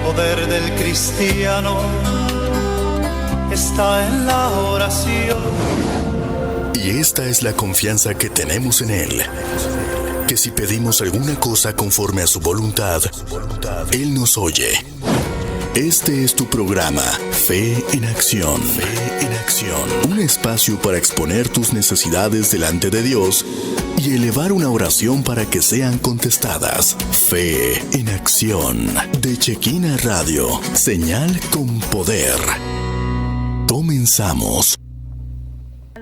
poder del cristiano está en la oración. Y esta es la confianza que tenemos en Él, que si pedimos alguna cosa conforme a su voluntad, Él nos oye. Este es tu programa, Fe en Acción. Fe en Acción. Un espacio para exponer tus necesidades delante de Dios y elevar una oración para que sean contestadas. Fe en Acción. De Chequina Radio. Señal con poder. Comenzamos.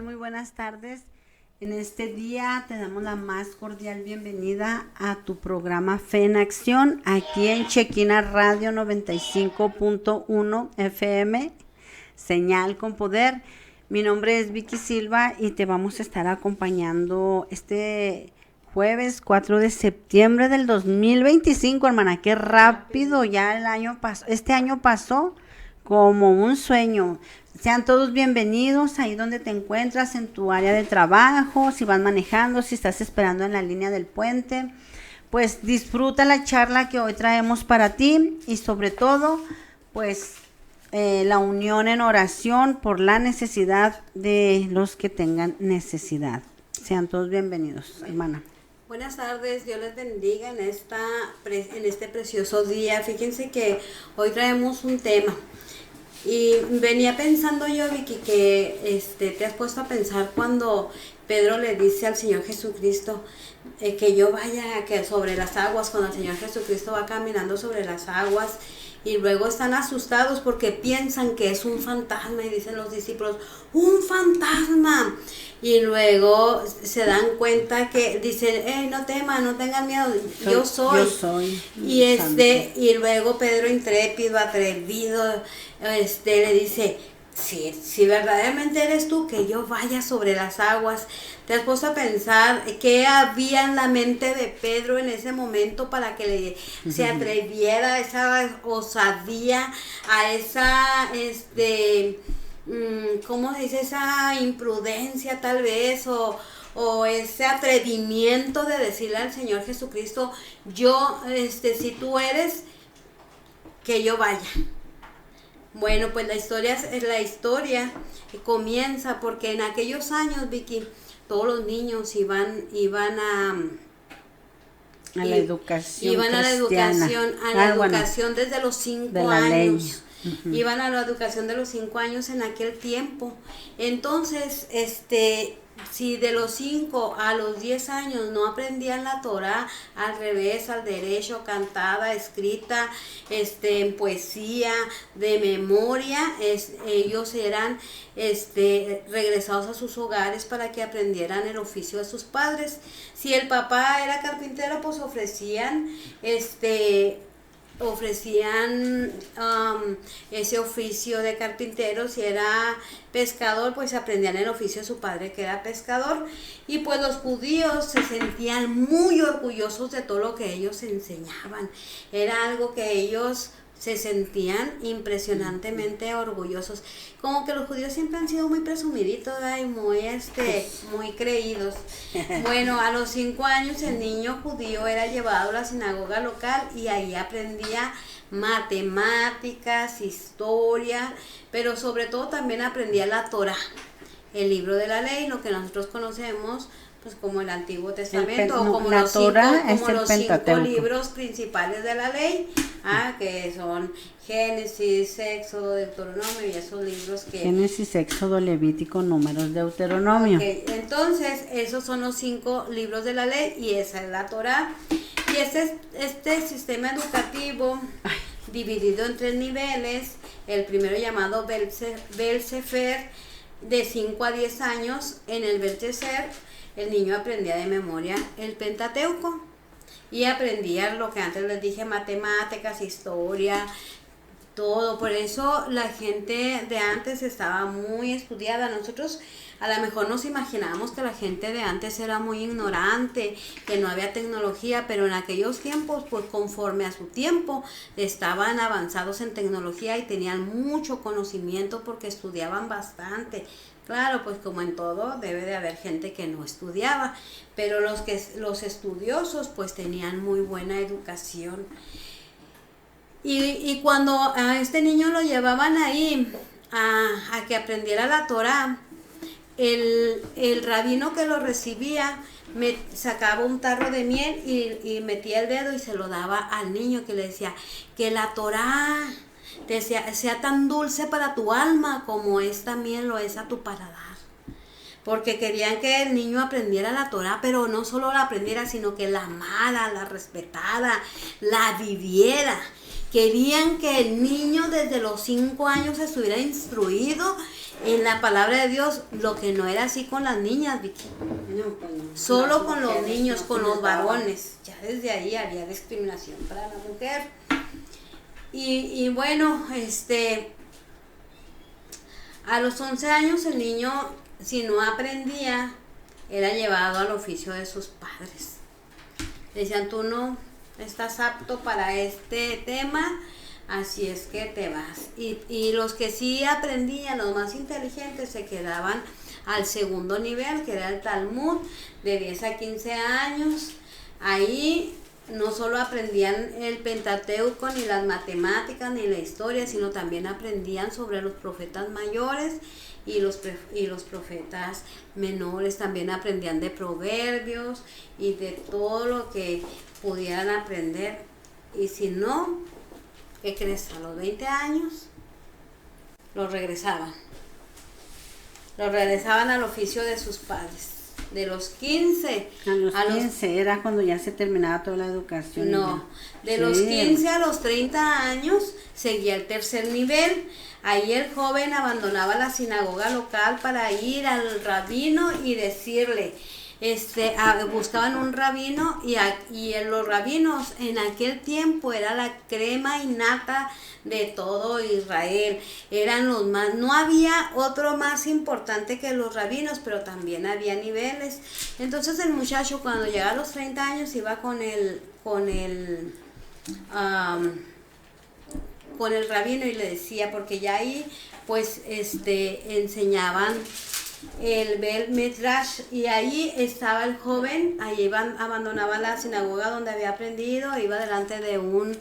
Muy buenas tardes. En este día te damos la más cordial bienvenida a tu programa Fe en Acción, aquí en Chequina Radio 95.1 FM, Señal con Poder. Mi nombre es Vicky Silva y te vamos a estar acompañando este jueves 4 de septiembre del 2025, hermana. Qué rápido ya el año pasó. Este año pasó como un sueño. Sean todos bienvenidos ahí donde te encuentras, en tu área de trabajo, si vas manejando, si estás esperando en la línea del puente. Pues disfruta la charla que hoy traemos para ti y sobre todo, pues la unión en oración por la necesidad de los que tengan necesidad. Sean todos bienvenidos, hermana. Buenas tardes, Dios les bendiga en este precioso día. Fíjense que hoy traemos un tema. Y venía pensando yo, Vicky, que te has puesto a pensar cuando Pedro le dice al Señor Jesucristo que yo vaya que sobre las aguas, cuando el Señor Jesucristo va caminando sobre las aguas, y luego están asustados porque piensan que es un fantasma y dicen los discípulos, ¡un fantasma! Y luego se dan cuenta que dicen, no teman, no tengan miedo, yo soy. Y luego Pedro, intrépido, atrevido, le dice, si verdaderamente eres tú, que yo vaya sobre las aguas. ¿Te has puesto a pensar qué había en la mente de Pedro en ese momento para que se atreviera a esa osadía, a esa, ¿cómo se dice? Esa imprudencia tal vez, o ese atrevimiento de decirle al Señor Jesucristo, yo, si tú eres, que yo vaya? Bueno, pues la historia comienza porque en aquellos años, Vicky, todos los niños iban a la educación desde los 5 años. Uh-huh. Iban a la educación de los 5 años en aquel tiempo. Entonces, si de los 5 a los 10 años no aprendían la Torá al revés, al derecho, cantada, escrita, en poesía, de memoria, ellos eran regresados a sus hogares para que aprendieran el oficio de sus padres. Si el papá era carpintero, pues ofrecían ese oficio de carpintero. Si era pescador, pues aprendían el oficio de su padre, que era pescador. Y pues los judíos se sentían muy orgullosos de todo lo que ellos enseñaban. Era algo que ellos se sentían impresionantemente orgullosos. Como que los judíos siempre han sido muy presumiditos, y muy creídos. Bueno, a los 5 años el niño judío era llevado a la sinagoga local y ahí aprendía matemáticas, historia, pero sobre todo también aprendía la Torá, el libro de la ley, lo que nosotros conocemos pues como el Antiguo Testamento, o como los 5 libros principales de la ley, que son Génesis, Éxodo, Deuteronomio, y esos libros que... Génesis, Éxodo, Levítico, Números, Deuteronomio. Okay. Entonces, esos son los 5 libros de la ley, y esa es la Torá. Y este sistema educativo, dividido en 3 niveles, el primero llamado Bel-Sefer, de 5 a 10 años. En el Bel-Sefer, el niño aprendía de memoria el Pentateuco y aprendía lo que antes les dije, matemáticas, historia, todo. Por eso la gente de antes estaba muy estudiada. Nosotros a lo mejor nos imaginábamos que la gente de antes era muy ignorante, que no había tecnología, pero en aquellos tiempos, pues conforme a su tiempo, estaban avanzados en tecnología y tenían mucho conocimiento porque estudiaban bastante. Claro, pues como en todo, debe de haber gente que no estudiaba, pero los estudiosos pues tenían muy buena educación. Y cuando a este niño lo llevaban ahí a que aprendiera la Torá, el rabino que lo recibía sacaba un tarro de miel y metía el dedo y se lo daba al niño, que le decía que la Torá sea tan dulce para tu alma como esta miel lo es a tu paladar. Porque querían que el niño aprendiera la Torá, pero no solo la aprendiera, sino que la amara, la respetara, la viviera. Querían que el niño desde los 5 años estuviera instruido en la palabra de Dios, lo que no era así con las niñas, Vicky. No, pues no. Solo con los niños, no con se los les daba. varones. Ya desde ahí había discriminación para la mujer. Y bueno, a los 11 años el niño, si no aprendía, era llevado al oficio de sus padres. Decían, tú no estás apto para este tema, así es que te vas. Y los que sí aprendían, los más inteligentes, se quedaban al segundo nivel, que era el Talmud, de 10 a 15 años. Ahí no solo aprendían el Pentateuco, ni las matemáticas, ni la historia, sino también aprendían sobre los profetas mayores y los profetas menores. También aprendían de proverbios y de todo lo que pudieran aprender. Y si no, ¿qué crees? A los 20 años los regresaban al oficio de sus padres. De los 15 A los 15 era cuando ya se terminaba toda la educación. no, de Sí. los 15 a los 30 años seguía el tercer nivel. Ahí el joven abandonaba la sinagoga local para ir al rabino y decirle, buscaban un rabino y los rabinos en aquel tiempo era la crema innata de todo Israel. Eran los más, no había otro más importante que los rabinos, pero también había niveles. Entonces el muchacho, cuando llegaba a los 30 años, iba con el rabino y le decía, porque ya ahí pues enseñaban el Bel Midrash, y ahí estaba el joven. Ahí abandonaba la sinagoga donde había aprendido, iba delante de un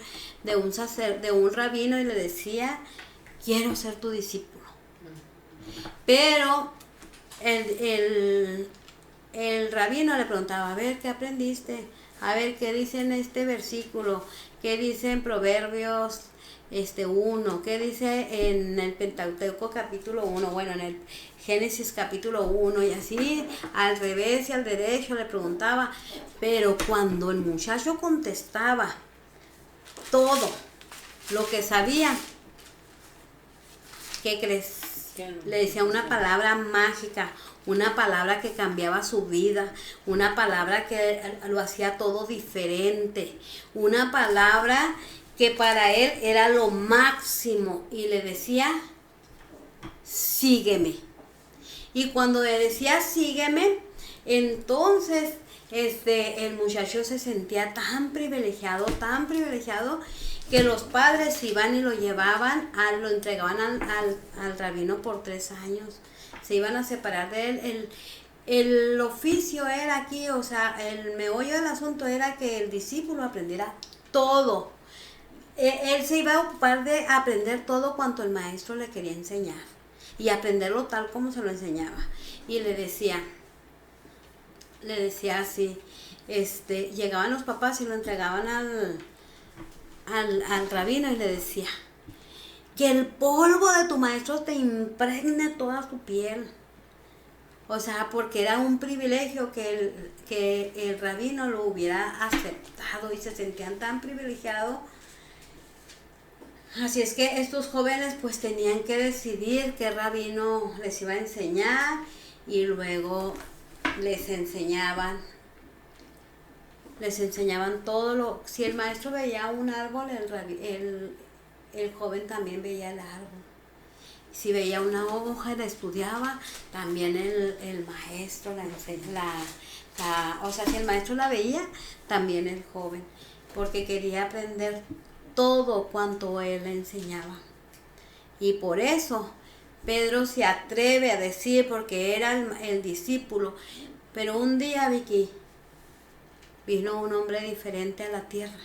rabino y le decía, quiero ser tu discípulo. Pero el rabino le preguntaba, a ver, ¿qué aprendiste? A ver, ¿qué dice en este versículo? ¿Qué dice en Proverbios 1? ¿Qué dice en el Pentateuco capítulo 1? Bueno, en el Génesis capítulo 1, y así al revés y al derecho le preguntaba. Pero cuando el muchacho contestaba todo lo que sabía, ¿qué crees? Le decía una palabra mágica, una palabra que cambiaba su vida, una palabra que lo hacía todo diferente, una palabra que para él era lo máximo, y le decía, sígueme. Y cuando le decía sígueme, entonces el muchacho se sentía tan privilegiado, que los padres iban y lo llevaban, lo entregaban al rabino por 3 años. Se iban a separar de él. El oficio era aquí, o sea, el meollo del asunto era que el discípulo aprendiera todo. Él se iba a ocupar de aprender todo cuanto el maestro le quería enseñar, y aprenderlo tal como se lo enseñaba. Y le decía así, llegaban los papás y lo entregaban al rabino, y le decía, que el polvo de tu maestro te impregne toda tu piel. O sea, porque era un privilegio que el rabino lo hubiera aceptado, y se sentían tan privilegiados. Así es que estos jóvenes pues tenían que decidir qué rabino les iba a enseñar, y luego les enseñaban todo si el maestro veía un árbol, el joven también veía el árbol. Si veía una hoja y la estudiaba, también el maestro o sea, si el maestro la veía, también el joven, porque quería aprender todo cuanto él le enseñaba. Y por eso Pedro se atreve a decir, porque era el discípulo, pero un día, Vicky, vino un hombre diferente a la tierra.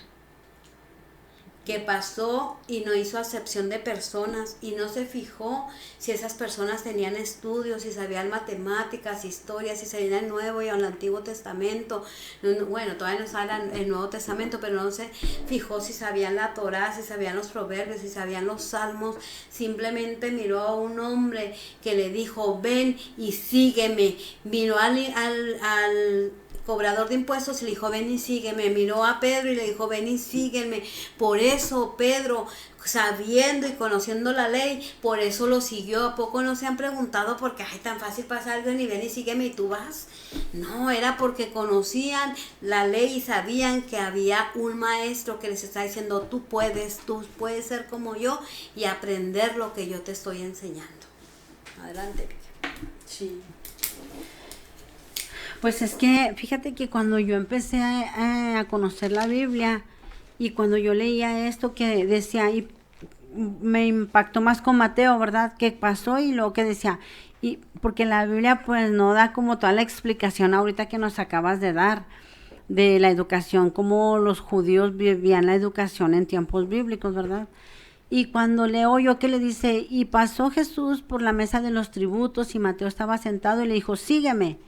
que pasó y no hizo acepción de personas y no se fijó si esas personas tenían estudios, si sabían matemáticas, historias, si sabían el Nuevo y el Antiguo Testamento. Bueno, todavía no saben el Nuevo Testamento, pero no se fijó si sabían la Torá, si sabían los proverbios, si sabían los salmos. Simplemente miró a un hombre que le dijo, ven y sígueme. Vino al cobrador de impuestos y le dijo, ven y sígueme. Miró a Pedro y le dijo, ven y sígueme. Por eso Pedro, sabiendo y conociendo la ley, por eso lo siguió. ¿A poco no se han preguntado por qué, ay, tan fácil pasar alguien y ven y sígueme y tú vas? No, era porque conocían la ley y sabían que había un maestro que les está diciendo, tú puedes ser como yo y aprender lo que yo te estoy enseñando. Adelante, Vicky. Sí. Pues es que, fíjate que cuando yo empecé a conocer la Biblia y cuando yo leía esto que decía, y me impactó más con Mateo, ¿verdad? ¿Qué pasó? Y luego que decía, y porque la Biblia pues no da como toda la explicación ahorita que nos acabas de dar de la educación, cómo los judíos vivían la educación en tiempos bíblicos, ¿verdad? Y cuando leo yo que le dice, y pasó Jesús por la mesa de los tributos y Mateo estaba sentado y le dijo, sígueme.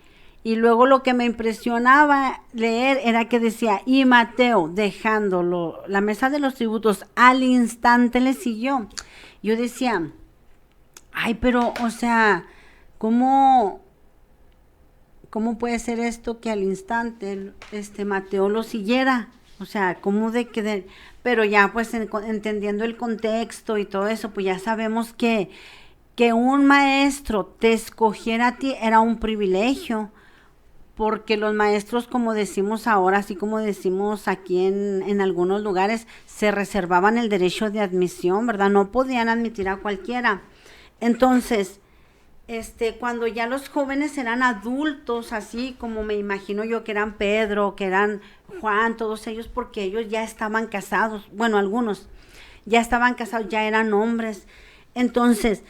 Y luego lo que me impresionaba leer era que decía, y Mateo, dejándolo, la mesa de los tributos, al instante le siguió. Yo decía, ay, pero, o sea, ¿cómo puede ser esto que al instante Mateo lo siguiera? O sea, ¿cómo de que pero ya pues entendiendo el contexto y todo eso, pues ya sabemos que un maestro te escogiera a ti era un privilegio. Porque los maestros, como decimos ahora, así como decimos aquí en algunos lugares, se reservaban el derecho de admisión, ¿verdad? No podían admitir a cualquiera. Entonces, cuando ya los jóvenes eran adultos, así como me imagino yo que eran Pedro, que eran Juan, todos ellos, porque ellos ya estaban casados, bueno, algunos ya estaban casados, ya eran hombres. Entonces,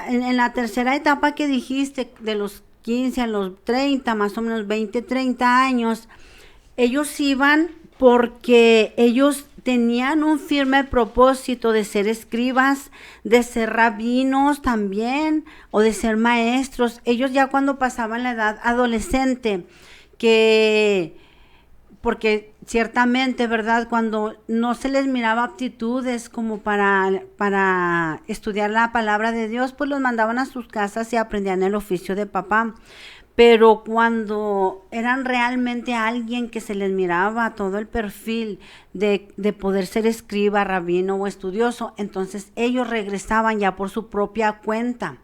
en la tercera etapa que dijiste, de los 15 a los 30, más o menos 20, 30 años, ellos iban porque ellos tenían un firme propósito de ser escribas, de ser rabinos también, o de ser maestros. Ellos ya cuando pasaban la edad adolescente, porque ciertamente, ¿verdad? Cuando no se les miraba aptitudes como para estudiar la palabra de Dios, pues los mandaban a sus casas y aprendían el oficio de papá. Pero cuando eran realmente alguien que se les miraba todo el perfil de poder ser escriba, rabino o estudioso, entonces ellos regresaban ya por su propia cuenta,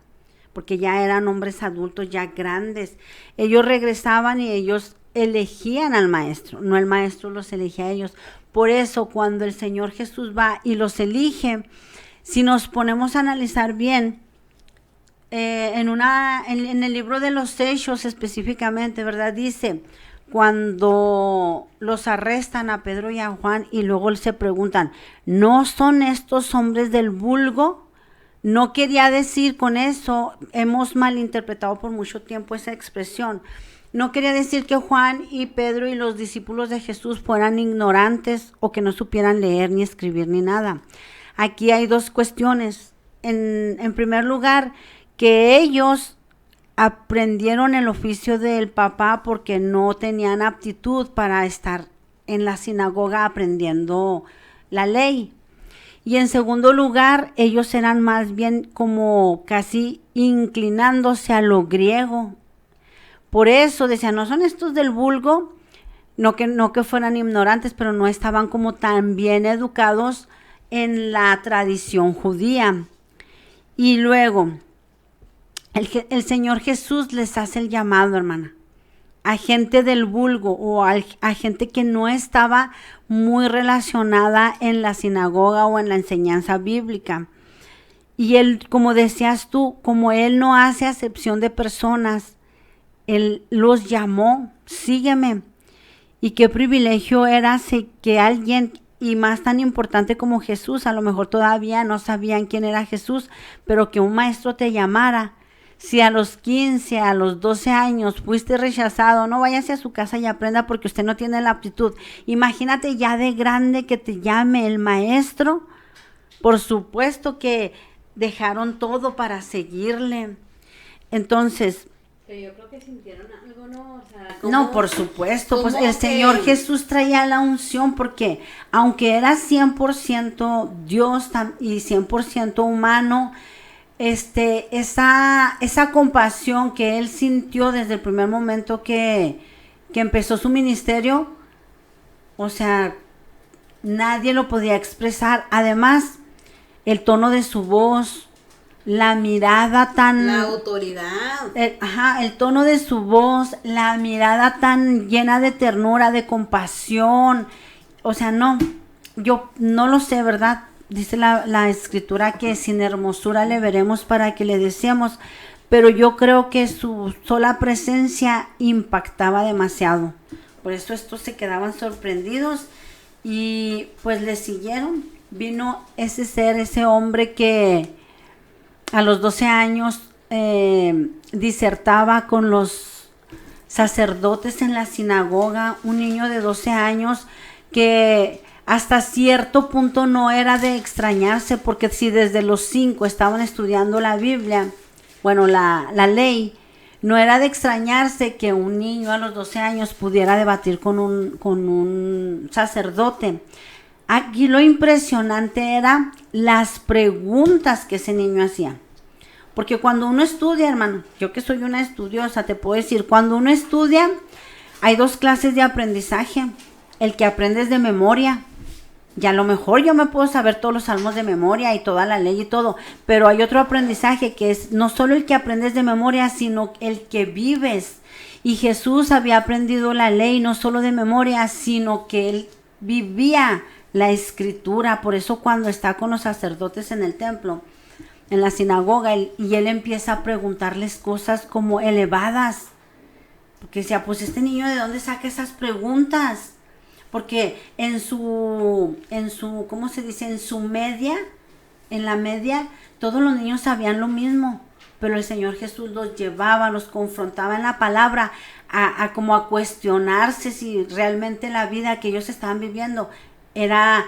porque ya eran hombres adultos, ya grandes. Ellos regresaban y ellos elegían al maestro, no el maestro los elegía a ellos. Por eso cuando el Señor Jesús va y los elige, si nos ponemos a analizar bien, en el libro de los Hechos específicamente, ¿verdad? Dice, cuando los arrestan a Pedro y a Juan y luego se preguntan, ¿no son estos hombres del vulgo? No quería decir con eso, hemos malinterpretado por mucho tiempo esa expresión. No quería decir que Juan y Pedro y los discípulos de Jesús fueran ignorantes o que no supieran leer ni escribir ni nada. Aquí hay dos cuestiones. En primer lugar, que ellos aprendieron el oficio del papá porque no tenían aptitud para estar en la sinagoga aprendiendo la ley. Y en segundo lugar, ellos eran más bien como casi inclinándose a lo griego. Por eso decían, no son estos del vulgo, no que fueran ignorantes, pero no estaban como tan bien educados en la tradición judía. Y luego, el Señor Jesús les hace el llamado, hermana, a gente del vulgo o a gente que no estaba muy relacionada en la sinagoga o en la enseñanza bíblica. Y él, como decías tú, como él no hace acepción de personas, él los llamó, sígueme. Y qué privilegio era que alguien, y más tan importante como Jesús, a lo mejor todavía no sabían quién era Jesús, pero que un maestro te llamara, Si a los 15, a los 12 años fuiste rechazado, no váyase a su casa y aprenda porque usted no tiene la aptitud. Imagínate ya de grande que te llame el maestro. Por supuesto que dejaron todo para seguirle. Entonces, pero yo creo que sintieron algo, ¿no? O sea, no, por supuesto, pues el que Señor Jesús traía la unción porque aunque era 100% Dios y 100% humano, esa compasión que él sintió desde el primer momento que empezó su ministerio, o sea, nadie lo podía expresar. Además, el tono de su voz, la mirada tan... la autoridad. El tono de su voz, la mirada tan llena de ternura, de compasión. O sea, no, yo no lo sé, ¿verdad? Dice la escritura que sin hermosura le veremos para que le deseemos. Pero yo creo que su sola presencia impactaba demasiado. Por eso estos se quedaban sorprendidos y pues le siguieron. Vino ese ser, ese hombre que a los 12 años disertaba con los sacerdotes en la sinagoga, un niño de 12 años que hasta cierto punto no era de extrañarse, porque si desde los 5 estaban estudiando la Biblia, bueno, la ley, no era de extrañarse que un niño a los 12 años pudiera debatir con un sacerdote. Aquí lo impresionante era las preguntas que ese niño hacía. Porque cuando uno estudia, hermano, yo que soy una estudiosa, te puedo decir, cuando uno estudia, hay 2 clases de aprendizaje. El que aprendes de memoria. Y a lo mejor yo me puedo saber todos los salmos de memoria y toda la ley y todo. Pero hay otro aprendizaje que es no solo el que aprendes de memoria, sino el que vives. Y Jesús había aprendido la ley no solo de memoria, sino que él vivía la escritura. Por eso cuando está con los sacerdotes en el templo, en la sinagoga, y él empieza a preguntarles cosas como elevadas, porque decía, pues este niño ¿de dónde saca esas preguntas? Porque en su, ¿cómo se dice? En la media, todos los niños sabían lo mismo, pero el Señor Jesús los llevaba, los confrontaba en la palabra, como a cuestionarse si realmente la vida que ellos estaban viviendo era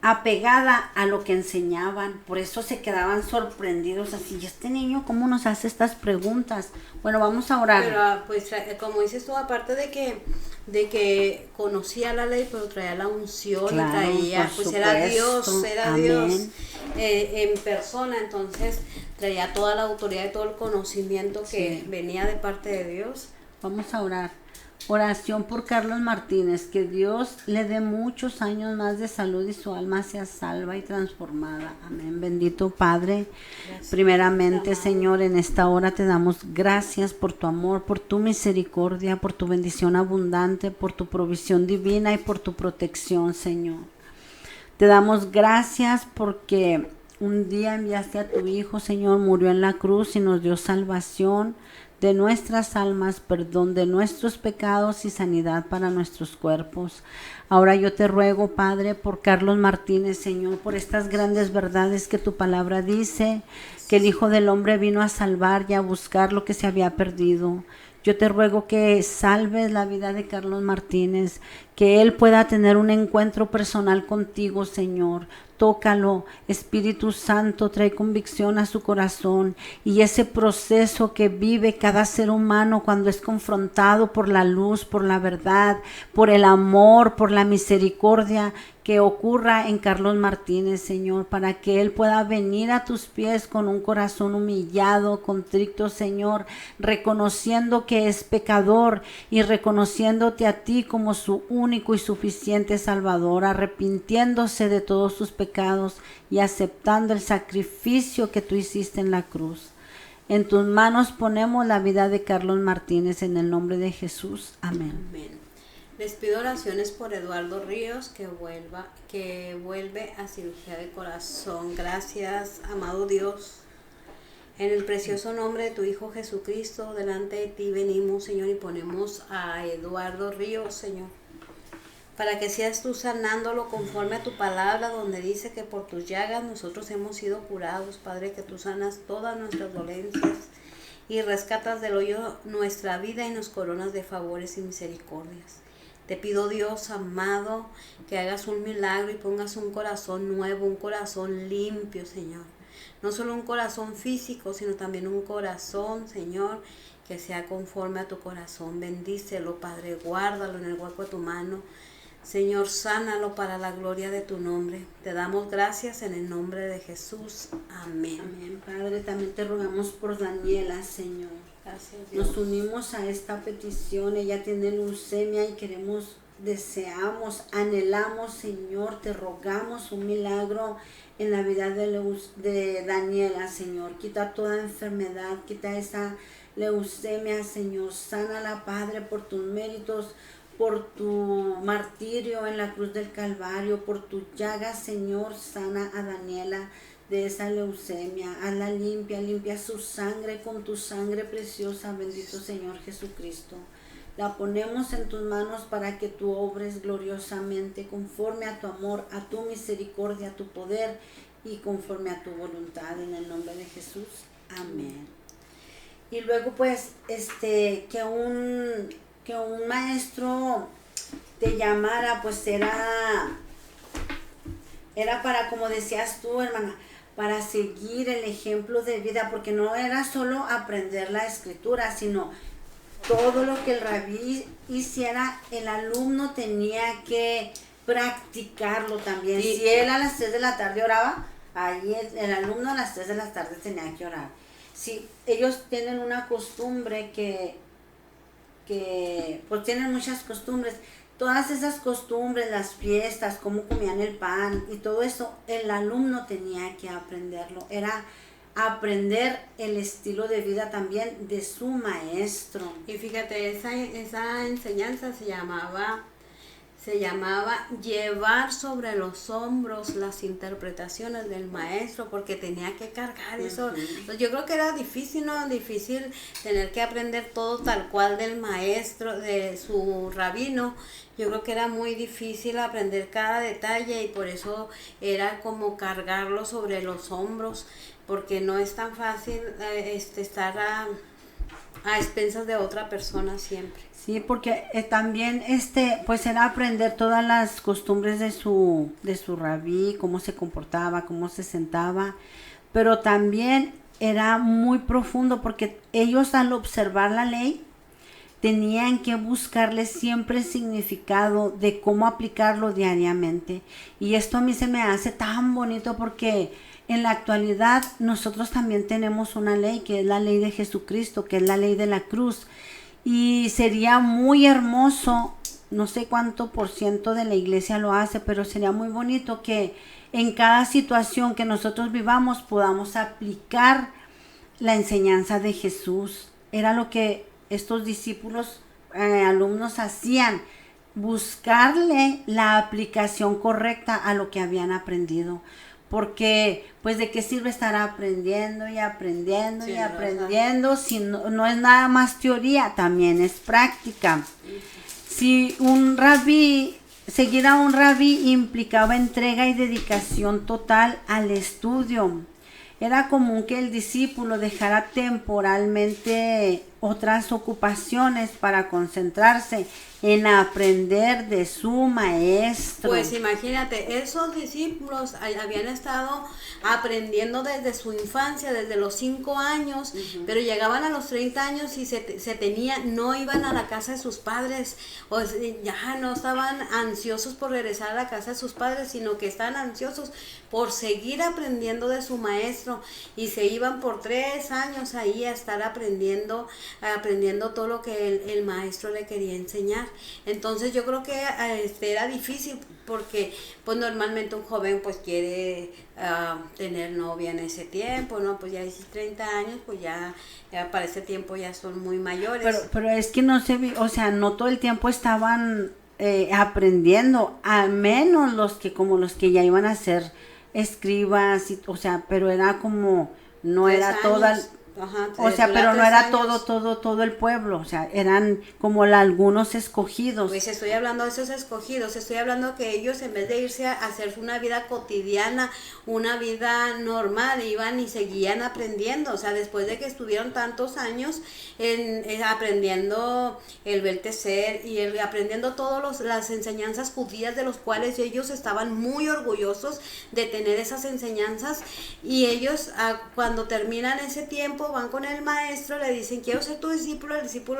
apegada a lo que enseñaban. Por eso se quedaban sorprendidos así, ¿y este niño cómo nos hace estas preguntas? Bueno, vamos a orar. Pero pues como dices tú, aparte de que conocía la ley, pero traía la unción, claro, traía, pues supuesto. era Dios Amén. Dios en persona, entonces traía toda la autoridad y todo el conocimiento que Sí. venía de parte de Dios. Vamos a orar. Oración por Carlos Martínez, que Dios le dé muchos años más de salud y su alma sea salva y transformada. Amén. Bendito Padre. Gracias. Primeramente, Amado. Señor, en esta hora te damos gracias por tu amor, por tu misericordia, por tu bendición abundante, por tu provisión divina y por tu protección, Señor. Te damos gracias porque un día enviaste a tu Hijo, Señor, murió en la cruz y nos dio salvación de nuestras almas, perdón de nuestros pecados y sanidad para nuestros cuerpos. Ahora yo te ruego, Padre, por Carlos Martínez, Señor, por estas grandes verdades que tu palabra dice, que el Hijo del Hombre vino a salvar y a buscar lo que se había perdido. Yo te ruego que salves la vida de Carlos Martínez, que él pueda tener un encuentro personal contigo, Señor. Tócalo, Espíritu Santo, trae convicción a su corazón y ese proceso que vive cada ser humano cuando es confrontado por la luz, por la verdad, por el amor, por la misericordia, que ocurra en Carlos Martínez, Señor, para que él pueda venir a tus pies con un corazón humillado, contrito, Señor, reconociendo que es pecador y reconociéndote a ti como su único y suficiente Salvador, arrepintiéndose de todos sus pecados y aceptando el sacrificio que tú hiciste en la cruz. En tus manos ponemos la vida de Carlos Martínez en el nombre de Jesús. Amén. Amén. Les pido oraciones por Eduardo Ríos, que vuelve a cirugía de corazón. Gracias, amado Dios. En el precioso nombre de tu Hijo Jesucristo, delante de ti venimos, Señor, y ponemos a Eduardo Ríos, Señor, para que seas tú sanándolo conforme a tu palabra, donde dice que por tus llagas nosotros hemos sido curados, Padre, que tú sanas todas nuestras dolencias y rescatas del hoyo nuestra vida y nos coronas de favores y misericordias. Te pido, Dios amado, que hagas un milagro y pongas un corazón nuevo, un corazón limpio, Señor. No solo un corazón físico, sino también un corazón, Señor, que sea conforme a tu corazón. Bendícelo, Padre, guárdalo en el hueco de tu mano. Señor, sánalo para la gloria de tu nombre. Te damos gracias en el nombre de Jesús. Amén. Amén, Padre. También te rogamos por Daniela, Señor. Gracias, Dios. Nos unimos a esta petición. Ella tiene leucemia y queremos, deseamos, anhelamos, Señor, te rogamos un milagro en la vida de Daniela, Señor. Quita toda enfermedad, quita esa leucemia, Señor. Sánala, Padre, por tus méritos, por tu martirio en la cruz del Calvario, por tu llaga, Señor. Sana a Daniela de esa leucemia. Hazla limpia, limpia su sangre con tu sangre preciosa, bendito Señor Jesucristo. La ponemos en tus manos para que tú obres gloriosamente conforme a tu amor, a tu misericordia, a tu poder y conforme a tu voluntad, en el nombre de Jesús. Amén. Y luego pues que un maestro te llamara, pues era para, como decías tú, hermana, para seguir el ejemplo de vida, porque no era solo aprender la escritura, sino todo lo que el rabí hiciera, el alumno tenía que practicarlo también. Sí. Si él a las 3 de la tarde oraba, ahí el alumno a las 3 de la tarde tenía que orar. Si ellos tienen una costumbre que pues tienen muchas costumbres, todas esas costumbres, las fiestas, cómo comían el pan y todo eso, el alumno tenía que aprenderlo. Era aprender el estilo de vida también de su maestro. Y fíjate, esa enseñanza se llamaba llevar sobre los hombros las interpretaciones del maestro, porque tenía que cargar eso. Pues yo creo que era difícil, ¿no? Difícil tener que aprender todo tal cual del maestro, de su rabino. Yo creo que era muy difícil aprender cada detalle y por eso era como cargarlo sobre los hombros, porque no es tan fácil estar a expensas de otra persona siempre. Sí, porque también pues era aprender todas las costumbres de su rabí, cómo se comportaba, cómo se sentaba, pero también era muy profundo porque ellos, al observar la ley, tenían que buscarle siempre el significado de cómo aplicarlo diariamente. Y esto a mí se me hace tan bonito porque en la actualidad nosotros también tenemos una ley, que es la ley de Jesucristo, que es la ley de la cruz. Y sería muy hermoso, no sé cuánto % de la iglesia lo hace, pero sería muy bonito que en cada situación que nosotros vivamos podamos aplicar la enseñanza de Jesús. Era lo que estos discípulos, alumnos hacían, buscarle la aplicación correcta a lo que habían aprendido. Porque, pues, ¿de qué sirve estar aprendiendo y aprendiendo y aprendiendo si no es nada más teoría? También es práctica. Si seguir a un rabí implicaba entrega y dedicación total al estudio. Era común que el discípulo dejara temporalmente otras ocupaciones para concentrarse en aprender de su maestro. Pues imagínate, esos discípulos habían estado aprendiendo desde su infancia, desde los 5 años, pero llegaban a los 30 años y no iban a la casa de sus padres, o ya no estaban ansiosos por regresar a la casa de sus padres, sino que estaban ansiosos por seguir aprendiendo de su maestro, y se iban por 3 años ahí a estar aprendiendo todo lo que el maestro le quería enseñar. Entonces yo creo que era difícil porque pues normalmente un joven pues quiere tener novia en ese tiempo, ¿no? Pues ya 30 años, pues ya para ese tiempo ya son muy mayores. Pero es que no todo el tiempo estaban aprendiendo, al menos los que ya iban a ser escribas, pero era como, no era toda, Ajá, O sea, dura pero no 3 era años. todo el pueblo, o sea, eran como algunos escogidos. Pues estoy hablando de esos escogidos, estoy hablando que ellos en vez de irse a hacer una vida cotidiana, una vida normal, iban y seguían aprendiendo, o sea, después de que estuvieron tantos años aprendiendo el Belteser y aprendiendo todas las enseñanzas judías de los cuales ellos estaban muy orgullosos de tener esas enseñanzas, y ellos cuando terminan ese tiempo van con el maestro, le dicen quiero ser tu discípulo,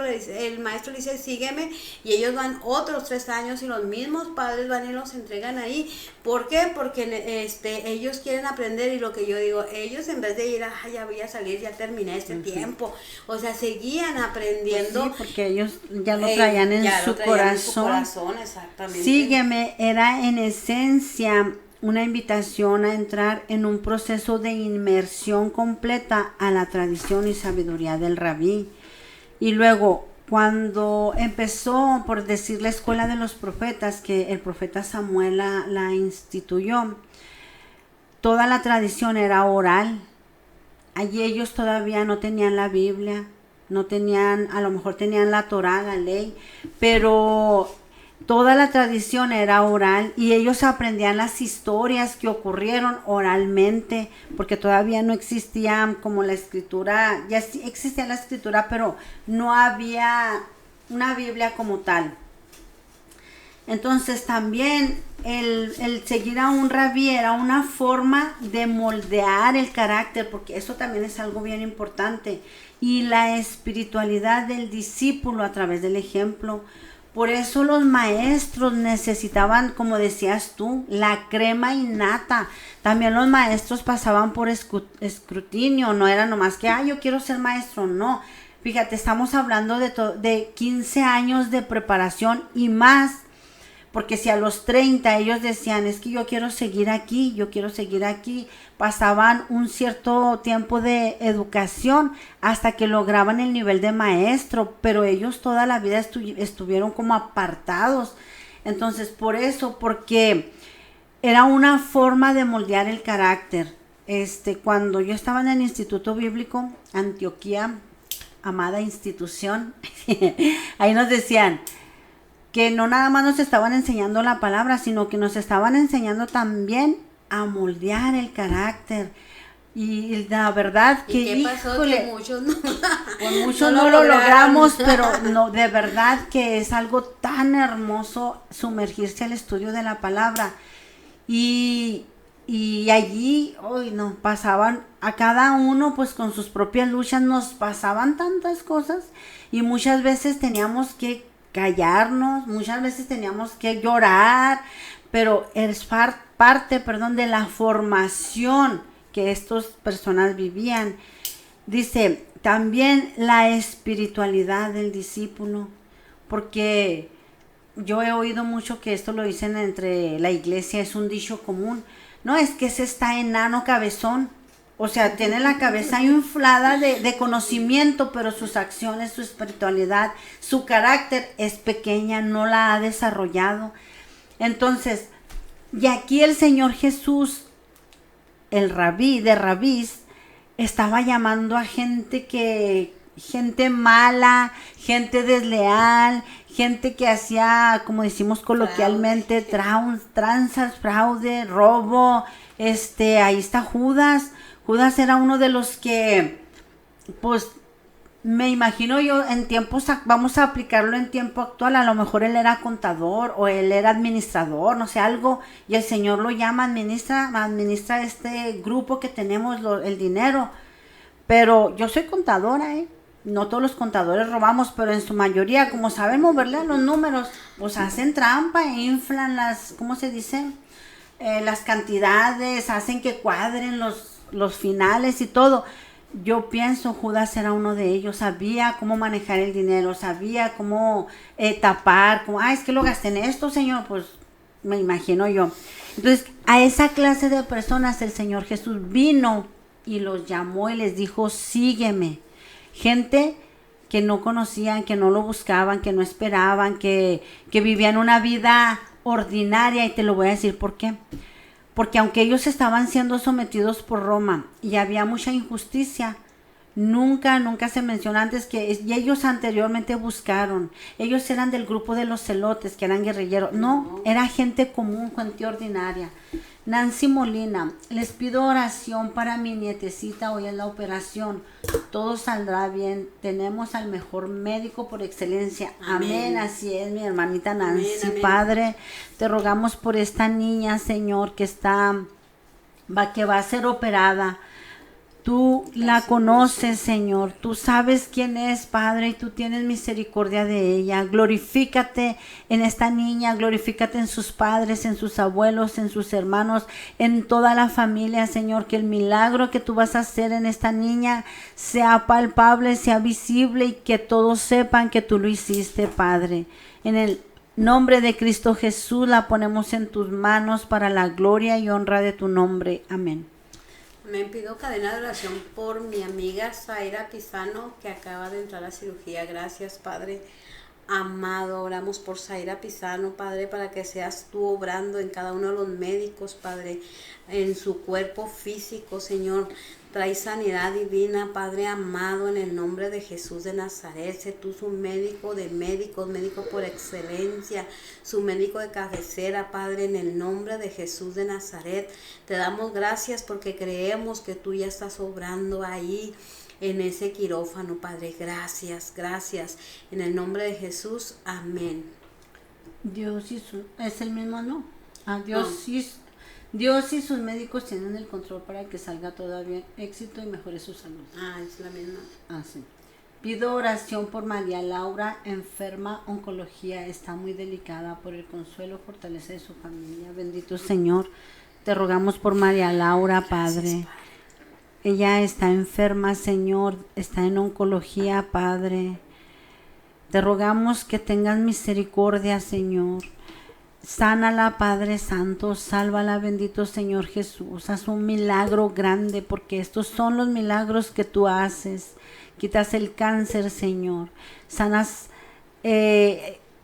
el maestro le dice sígueme, y ellos van otros 3 años y los mismos padres van y los entregan ahí. ¿Por qué? Porque ellos quieren aprender, y lo que yo digo, ellos en vez de ir, ya voy a salir, ya terminé este tiempo, o sea, seguían aprendiendo. Pues sí, porque ellos ya lo traían en su corazón. Exactamente. Sígueme era en esencia una invitación a entrar en un proceso de inmersión completa a la tradición y sabiduría del rabí. Y luego, cuando empezó, por decir, la escuela de los profetas, que el profeta Samuel la instituyó, toda la tradición era oral. Allí ellos todavía no tenían la Biblia, no tenían, a lo mejor tenían la Torá, la ley, pero toda la tradición era oral, y ellos aprendían las historias que ocurrieron oralmente, porque todavía no existía como la escritura, ya sí existía la escritura, pero no había una Biblia como tal. Entonces también el seguir a un rabí era una forma de moldear el carácter, porque eso también es algo bien importante, y la espiritualidad del discípulo a través del ejemplo. Por eso los maestros necesitaban, como decías tú, la crema innata. También los maestros pasaban por escrutinio, no era nomás que, yo quiero ser maestro, no. Fíjate, estamos hablando de 15 años de preparación y más, porque si a los 30 ellos decían, es que yo quiero seguir aquí, pasaban un cierto tiempo de educación hasta que lograban el nivel de maestro, pero ellos toda la vida estuvieron como apartados. Entonces, por eso, porque era una forma de moldear el carácter. Cuando yo estaba en el Instituto Bíblico Antioquía, amada institución, ahí nos decían que no nada más nos estaban enseñando la palabra, sino que nos estaban enseñando también a moldear el carácter. Y la verdad que, ¿y qué pasó? Que muchos no, pues muchos no lo logramos, pero no, de verdad que es algo tan hermoso sumergirse al estudio de la palabra. Y allí, pasaban a cada uno pues con sus propias luchas, nos pasaban tantas cosas, y muchas veces teníamos que callarnos, muchas veces teníamos que llorar, pero es parte de la formación que estas personas vivían. Dice, también la espiritualidad del discípulo, porque yo he oído mucho que esto lo dicen entre la iglesia, es un dicho común, no, es que ese está enano cabezón. O sea, tiene la cabeza inflada de conocimiento, pero sus acciones, su espiritualidad, su carácter es pequeña, no la ha desarrollado. Entonces, y aquí el Señor Jesús, el rabí de rabís, estaba llamando a gente mala, gente desleal, gente que hacía, como decimos coloquialmente, tranzas, fraude, robo. Ahí está Judas. Judas era uno de los que, pues, me imagino yo en tiempos, vamos a aplicarlo en tiempo actual, a lo mejor él era contador o él era administrador, no sé, algo, y el Señor lo llama, administra este grupo que tenemos, el dinero. Pero yo soy contadora, no todos los contadores robamos, pero en su mayoría, como saben moverle los números, pues hacen trampa e inflan ¿cómo se dice? Las cantidades, hacen que cuadren los finales y todo. Yo pienso Judas era uno de ellos, sabía cómo manejar el dinero, sabía cómo tapar, es que lo gasté en esto, Señor, pues me imagino yo. Entonces, a esa clase de personas el Señor Jesús vino y los llamó y les dijo, sígueme. Gente que no conocían, que no lo buscaban, que no esperaban, que vivían una vida ordinaria, y te lo voy a decir por qué. Porque aunque ellos estaban siendo sometidos por Roma y había mucha injusticia, Nunca se menciona antes y ellos anteriormente buscaron. Ellos eran del grupo de los celotes, que eran guerrilleros. No, era gente común, gente ordinaria. Nancy Molina, les pido oración para mi nietecita, hoy en la operación. Todo saldrá bien. Tenemos al mejor médico por excelencia. Amén. Así es, mi hermanita Nancy. Amén. Padre, te rogamos por esta niña, Señor, que va a ser operada. Tú la conoces, Señor. Tú sabes quién es, Padre, y tú tienes misericordia de ella. Glorifícate en esta niña, glorifícate en sus padres, en sus abuelos, en sus hermanos, en toda la familia, Señor. Que el milagro que tú vas a hacer en esta niña sea palpable, sea visible y que todos sepan que tú lo hiciste, Padre. En el nombre de Cristo Jesús la ponemos en tus manos para la gloria y honra de tu nombre. Amén. Me pido cadena de oración por mi amiga Zaira Pisano, que acaba de entrar a cirugía. Gracias, Padre amado. Oramos por Zaira Pisano, Padre, para que seas tú obrando en cada uno de los médicos, Padre, en su cuerpo físico, Señor. Trae sanidad divina, Padre amado, en el nombre de Jesús de Nazaret. Sé tú su médico de médicos, médico por excelencia, su médico de cabecera, Padre, en el nombre de Jesús de Nazaret. Te damos gracias porque creemos que tú ya estás obrando ahí en ese quirófano, Padre. Gracias. En el nombre de Jesús, amén. Dios es el mismo, ¿no? Dios y sus médicos tienen el control para que salga todo bien, éxito y mejore su salud. Es la misma. Sí. Pido oración por María Laura, enferma, oncología, está muy delicada, por el consuelo, fortaleza de su familia. Bendito Señor, te rogamos por María Laura, Padre. Gracias, Padre. Ella está enferma, Señor, está en oncología, Padre. Te rogamos que tengas misericordia, Señor. Sánala, Padre Santo, sálvala, bendito Señor Jesús. Haz un milagro grande, porque estos son los milagros que tú haces. Quitas el cáncer, Señor. Sanas,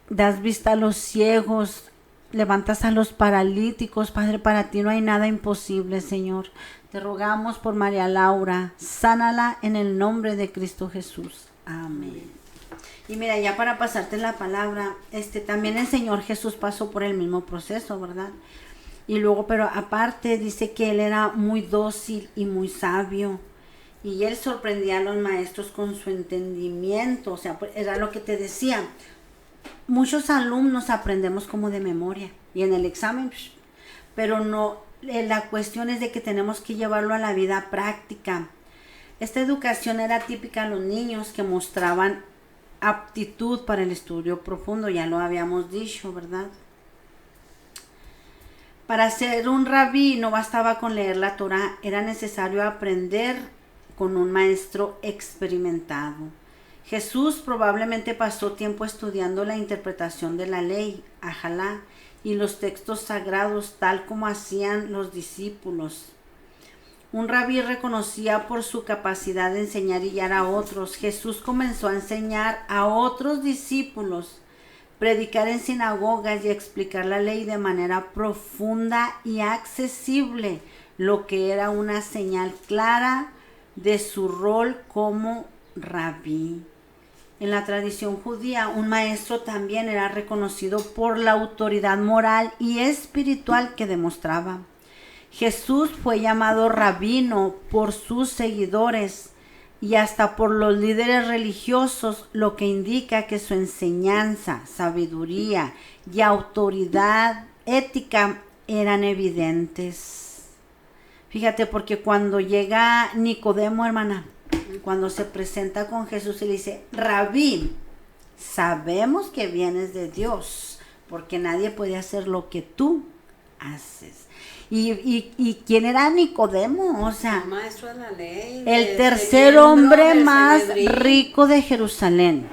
das vista a los ciegos, levantas a los paralíticos, Padre. Para ti no hay nada imposible, Señor. Te rogamos por María Laura. Sánala en el nombre de Cristo Jesús. Amén. Y mira, ya para pasarte la palabra, también el Señor Jesús pasó por el mismo proceso, ¿verdad? Y luego, pero aparte dice que él era muy dócil y muy sabio. Y él sorprendía a los maestros con su entendimiento. O sea, era lo que te decía. Muchos alumnos aprendemos como de memoria. Y en el examen, pero no, la cuestión es de que tenemos que llevarlo a la vida práctica. Esta educación era típica a los niños que mostraban aptitud para el estudio profundo, ya lo habíamos dicho, ¿verdad? Para ser un rabí no bastaba con leer la Torá, era necesario aprender con un maestro experimentado. Jesús probablemente pasó tiempo estudiando la interpretación de la ley, Ajalá, y los textos sagrados, tal como hacían los discípulos. Un rabí reconocía por su capacidad de enseñar y guiar a otros. Jesús comenzó a enseñar a otros discípulos, predicar en sinagogas y explicar la ley de manera profunda y accesible, lo que era una señal clara de su rol como rabí. En la tradición judía, un maestro también era reconocido por la autoridad moral y espiritual que demostraba. Jesús fue llamado rabino por sus seguidores y hasta por los líderes religiosos, lo que indica que su enseñanza, sabiduría y autoridad ética eran evidentes. Fíjate, porque cuando llega Nicodemo, hermana, cuando se presenta con Jesús y le dice, Rabí, sabemos que vienes de Dios, porque nadie puede hacer lo que tú haces. ¿Y quién era Nicodemo? O sea, el maestro de la ley, el tercer hombre más rico de Jerusalén.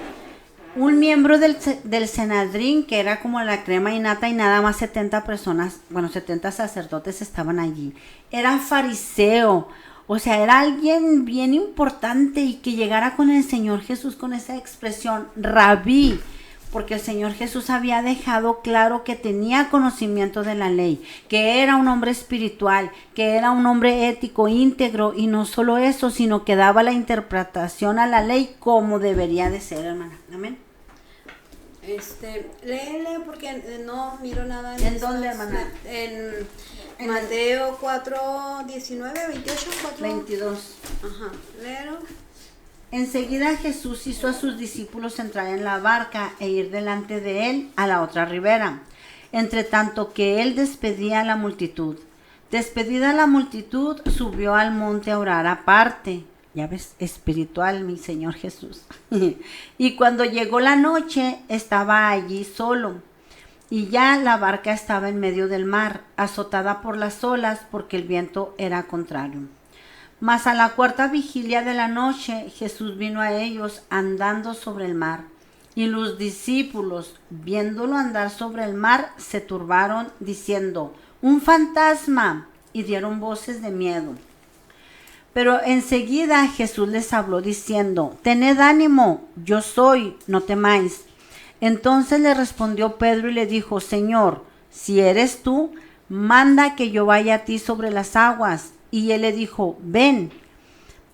Un miembro del Sanedrín, que era como la crema innata, y nada más 70 personas, 70 sacerdotes estaban allí. Era fariseo, o sea, era alguien bien importante, y que llegara con el Señor Jesús con esa expresión, rabí, porque el Señor Jesús había dejado claro que tenía conocimiento de la ley, que era un hombre espiritual, que era un hombre ético, íntegro, y no solo eso, sino que daba la interpretación a la ley como debería de ser, hermana. Amén. Léele porque no miro nada. ¿En dónde, hermana? En Mateo 4, 19, 28, 4. 22. Ajá, léelo. Enseguida Jesús hizo a sus discípulos entrar en la barca e ir delante de él a la otra ribera, entre tanto que él despedía a la multitud. Despedida la multitud, subió al monte a orar aparte. Ya ves, espiritual mi Señor Jesús. Y cuando llegó la noche, estaba allí solo. Y ya la barca estaba en medio del mar, azotada por las olas, porque el viento era contrario. Mas a la cuarta vigilia de la noche, Jesús vino a ellos andando sobre el mar. Y los discípulos, viéndolo andar sobre el mar, se turbaron, diciendo, ¡un fantasma! Y dieron voces de miedo. Pero enseguida Jesús les habló diciendo, tened ánimo, yo soy, no temáis. Entonces le respondió Pedro y le dijo, Señor, si eres tú, manda que yo vaya a ti sobre las aguas. Y él le dijo, ven.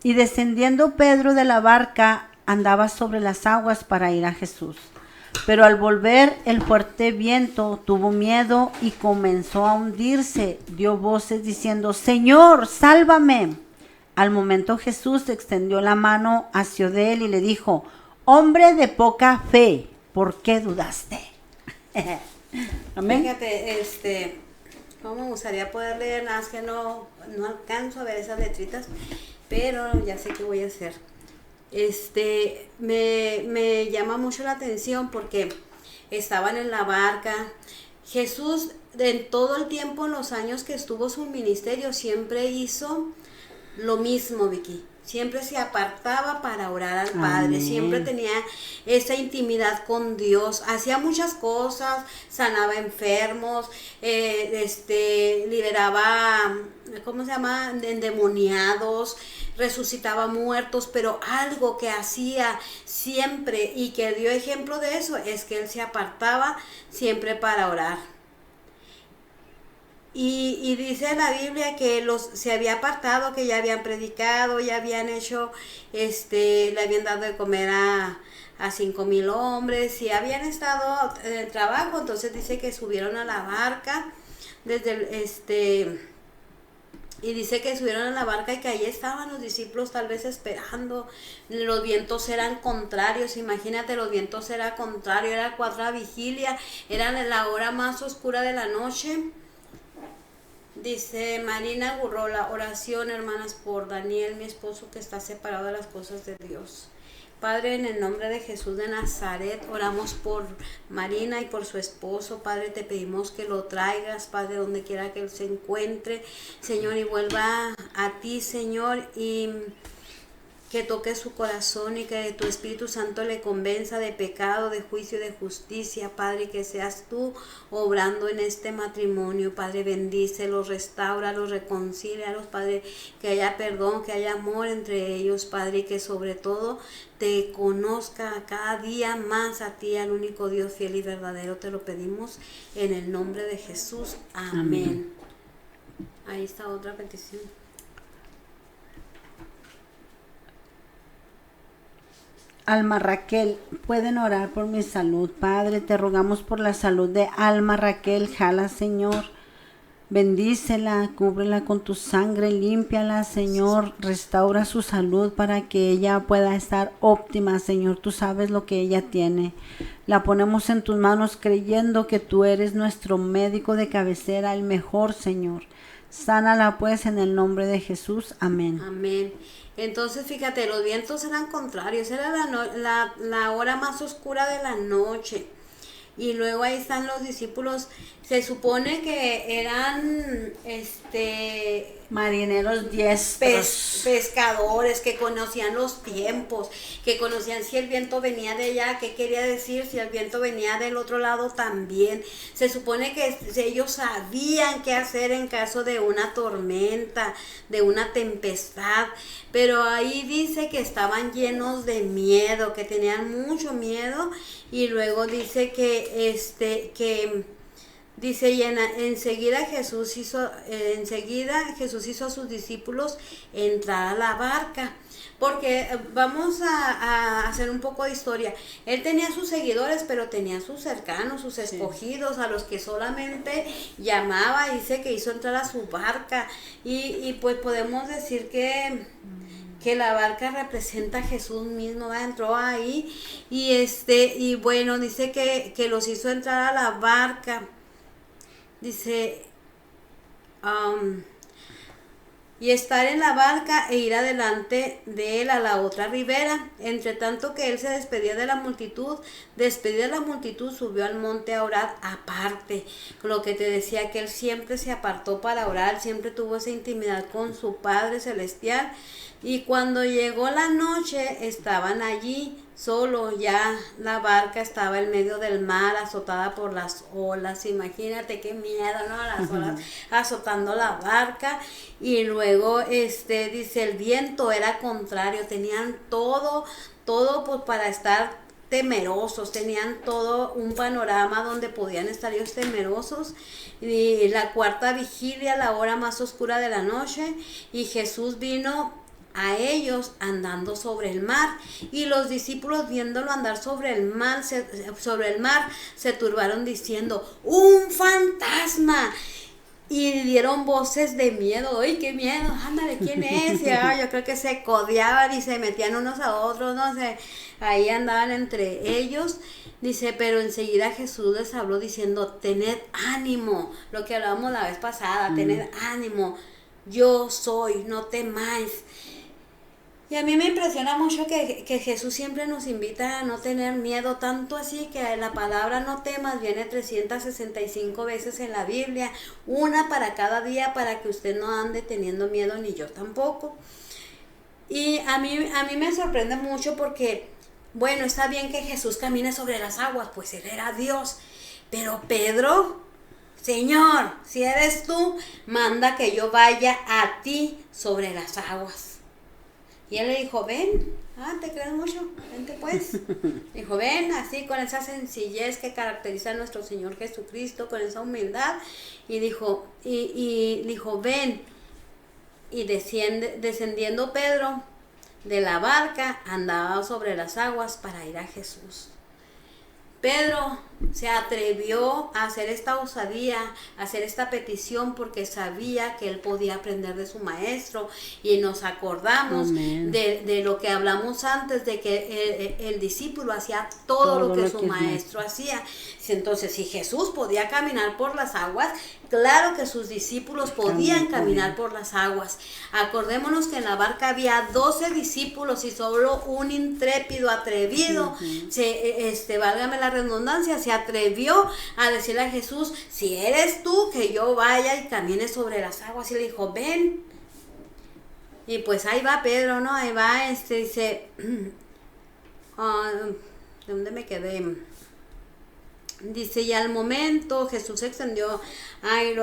Y descendiendo Pedro de la barca, andaba sobre las aguas para ir a Jesús. Pero al volver el fuerte viento, tuvo miedo y comenzó a hundirse. Dio voces diciendo, Señor, sálvame. Al momento Jesús extendió la mano hacia de él y le dijo, hombre de poca fe, ¿por qué dudaste? Amén. Fíjate, cómo me gustaría poder leer, nada más que no alcanzo a ver esas letritas, pero ya sé qué voy a hacer. Me llama mucho la atención porque estaban en la barca. Jesús, en todo el tiempo, en los años que estuvo su ministerio, siempre hizo lo mismo, Vicky. Siempre se apartaba para orar al Padre. Amén. Siempre tenía esa intimidad con Dios. Hacía muchas cosas, sanaba enfermos, liberaba, ¿cómo se llama? Endemoniados, resucitaba muertos, pero algo que hacía siempre y que dio ejemplo de eso es que él se apartaba siempre para orar. Y dice la Biblia que se había apartado, que ya habían predicado, ya habían hecho, le habían dado de comer a 5,000 hombres y habían estado en el trabajo. Entonces dice que subieron a la barca y dice que subieron a la barca y que ahí estaban los discípulos tal vez esperando. Los vientos eran contrarios, imagínate, los vientos eran contrarios, era cuarta vigilia, era la hora más oscura de la noche. Dice Marina Gurrola, oración, hermanas, por Daniel, mi esposo, que está separado de las cosas de Dios. Padre, en el nombre de Jesús de Nazaret, oramos por Marina y por su esposo. Padre, te pedimos que lo traigas, Padre, donde quiera que él se encuentre, Señor, y vuelva a ti, Señor, y que toque su corazón y que tu Espíritu Santo le convenza de pecado, de juicio y de justicia, Padre, que seas tú obrando en este matrimonio, Padre, bendícelos, restáuralos, reconcílialos, Padre, que haya perdón, que haya amor entre ellos, Padre, y que sobre todo te conozca cada día más a ti, al único Dios fiel y verdadero. Te lo pedimos en el nombre de Jesús. Amén. Amén. Ahí está otra petición. Alma Raquel, pueden orar por mi salud. Padre, te rogamos por la salud de Alma Raquel. Jala, Señor. Bendícela, cúbrela con tu sangre, límpiala, Señor. Restaura su salud para que ella pueda estar óptima, Señor. Tú sabes lo que ella tiene. La ponemos en tus manos creyendo que tú eres nuestro médico de cabecera, el mejor, Señor. Sánala pues en el nombre de Jesús. Amén. Amén. Entonces, fíjate, los vientos eran contrarios, era la hora más oscura de la noche. Y luego ahí están los discípulos, se supone que eran Marineros diestros. Pescadores que conocían los tiempos, que conocían si el viento venía de allá, qué quería decir, si el viento venía del otro lado también. Se supone que ellos sabían qué hacer en caso de una tormenta, de una tempestad, pero ahí dice que estaban llenos de miedo, que tenían mucho miedo, y luego dice dice, y enseguida Jesús hizo a sus discípulos entrar a la barca. Porque vamos a hacer un poco de historia. Él tenía sus seguidores, pero tenía sus cercanos, sus escogidos, a los que solamente llamaba. Dice que hizo entrar a su barca. Y pues podemos decir que la barca representa a Jesús mismo, ¿verdad? Entró ahí y bueno, dice que los hizo entrar a la barca. Dice, y estar en la barca e ir adelante de él a la otra ribera. Entre tanto que él se despedía de la multitud, subió al monte a orar aparte. Lo que te decía, que él siempre se apartó para orar, siempre tuvo esa intimidad con su Padre Celestial. Y cuando llegó la noche, estaban allí solo, ya la barca estaba en medio del mar, azotada por las olas. Imagínate qué miedo, ¿no? Las olas azotando la barca. Y luego, dice, el viento era contrario, tenían todo pues para estar temerosos, tenían todo un panorama donde podían estar ellos temerosos. Y la cuarta vigilia, la hora más oscura de la noche, y Jesús vino a ellos andando sobre el mar, y los discípulos viéndolo andar sobre el mar se turbaron diciendo: ¡un fantasma! Y dieron voces de miedo. ¡Ay, qué miedo! Ándale, ¿quién es? Y, yo creo que se codeaban y se metían unos a otros, no sé, ahí andaban entre ellos. Dice, pero enseguida Jesús les habló diciendo: tened ánimo, lo que hablábamos la vez pasada, tened ánimo, yo soy, no temáis. Y a mí me impresiona mucho que Jesús siempre nos invita a no tener miedo, tanto así que la palabra no temas viene 365 veces en la Biblia, una para cada día, para que usted no ande teniendo miedo, ni yo tampoco. Y a mí me sorprende mucho porque, bueno, está bien que Jesús camine sobre las aguas, pues él era Dios, pero Pedro: Señor, si eres tú, manda que yo vaya a ti sobre las aguas. Y él le dijo: ven, ¿te crees mucho? Vente pues. Dijo: ven, así con esa sencillez que caracteriza a nuestro Señor Jesucristo, con esa humildad. Y dijo, ven. Y descendiendo Pedro de la barca, andaba sobre las aguas para ir a Jesús. Pedro se atrevió a hacer esta osadía, a hacer esta petición, porque sabía que él podía aprender de su maestro. Y nos acordamos de lo que hablamos antes, de que el discípulo hacía todo lo que su maestro hacía. Entonces, si Jesús podía caminar por las aguas, claro que sus discípulos podían caminar por las aguas. Acordémonos que en la barca había 12 discípulos y solo un intrépido, atrevido, válgame la redundancia, se atrevió a decirle a Jesús: si eres tú, que yo vaya y camine sobre las aguas. Y le dijo: ven. Y pues ahí va Pedro, ¿no? Ahí va, dice, ¿de dónde me quedé? Dice, y al momento Jesús se extendió,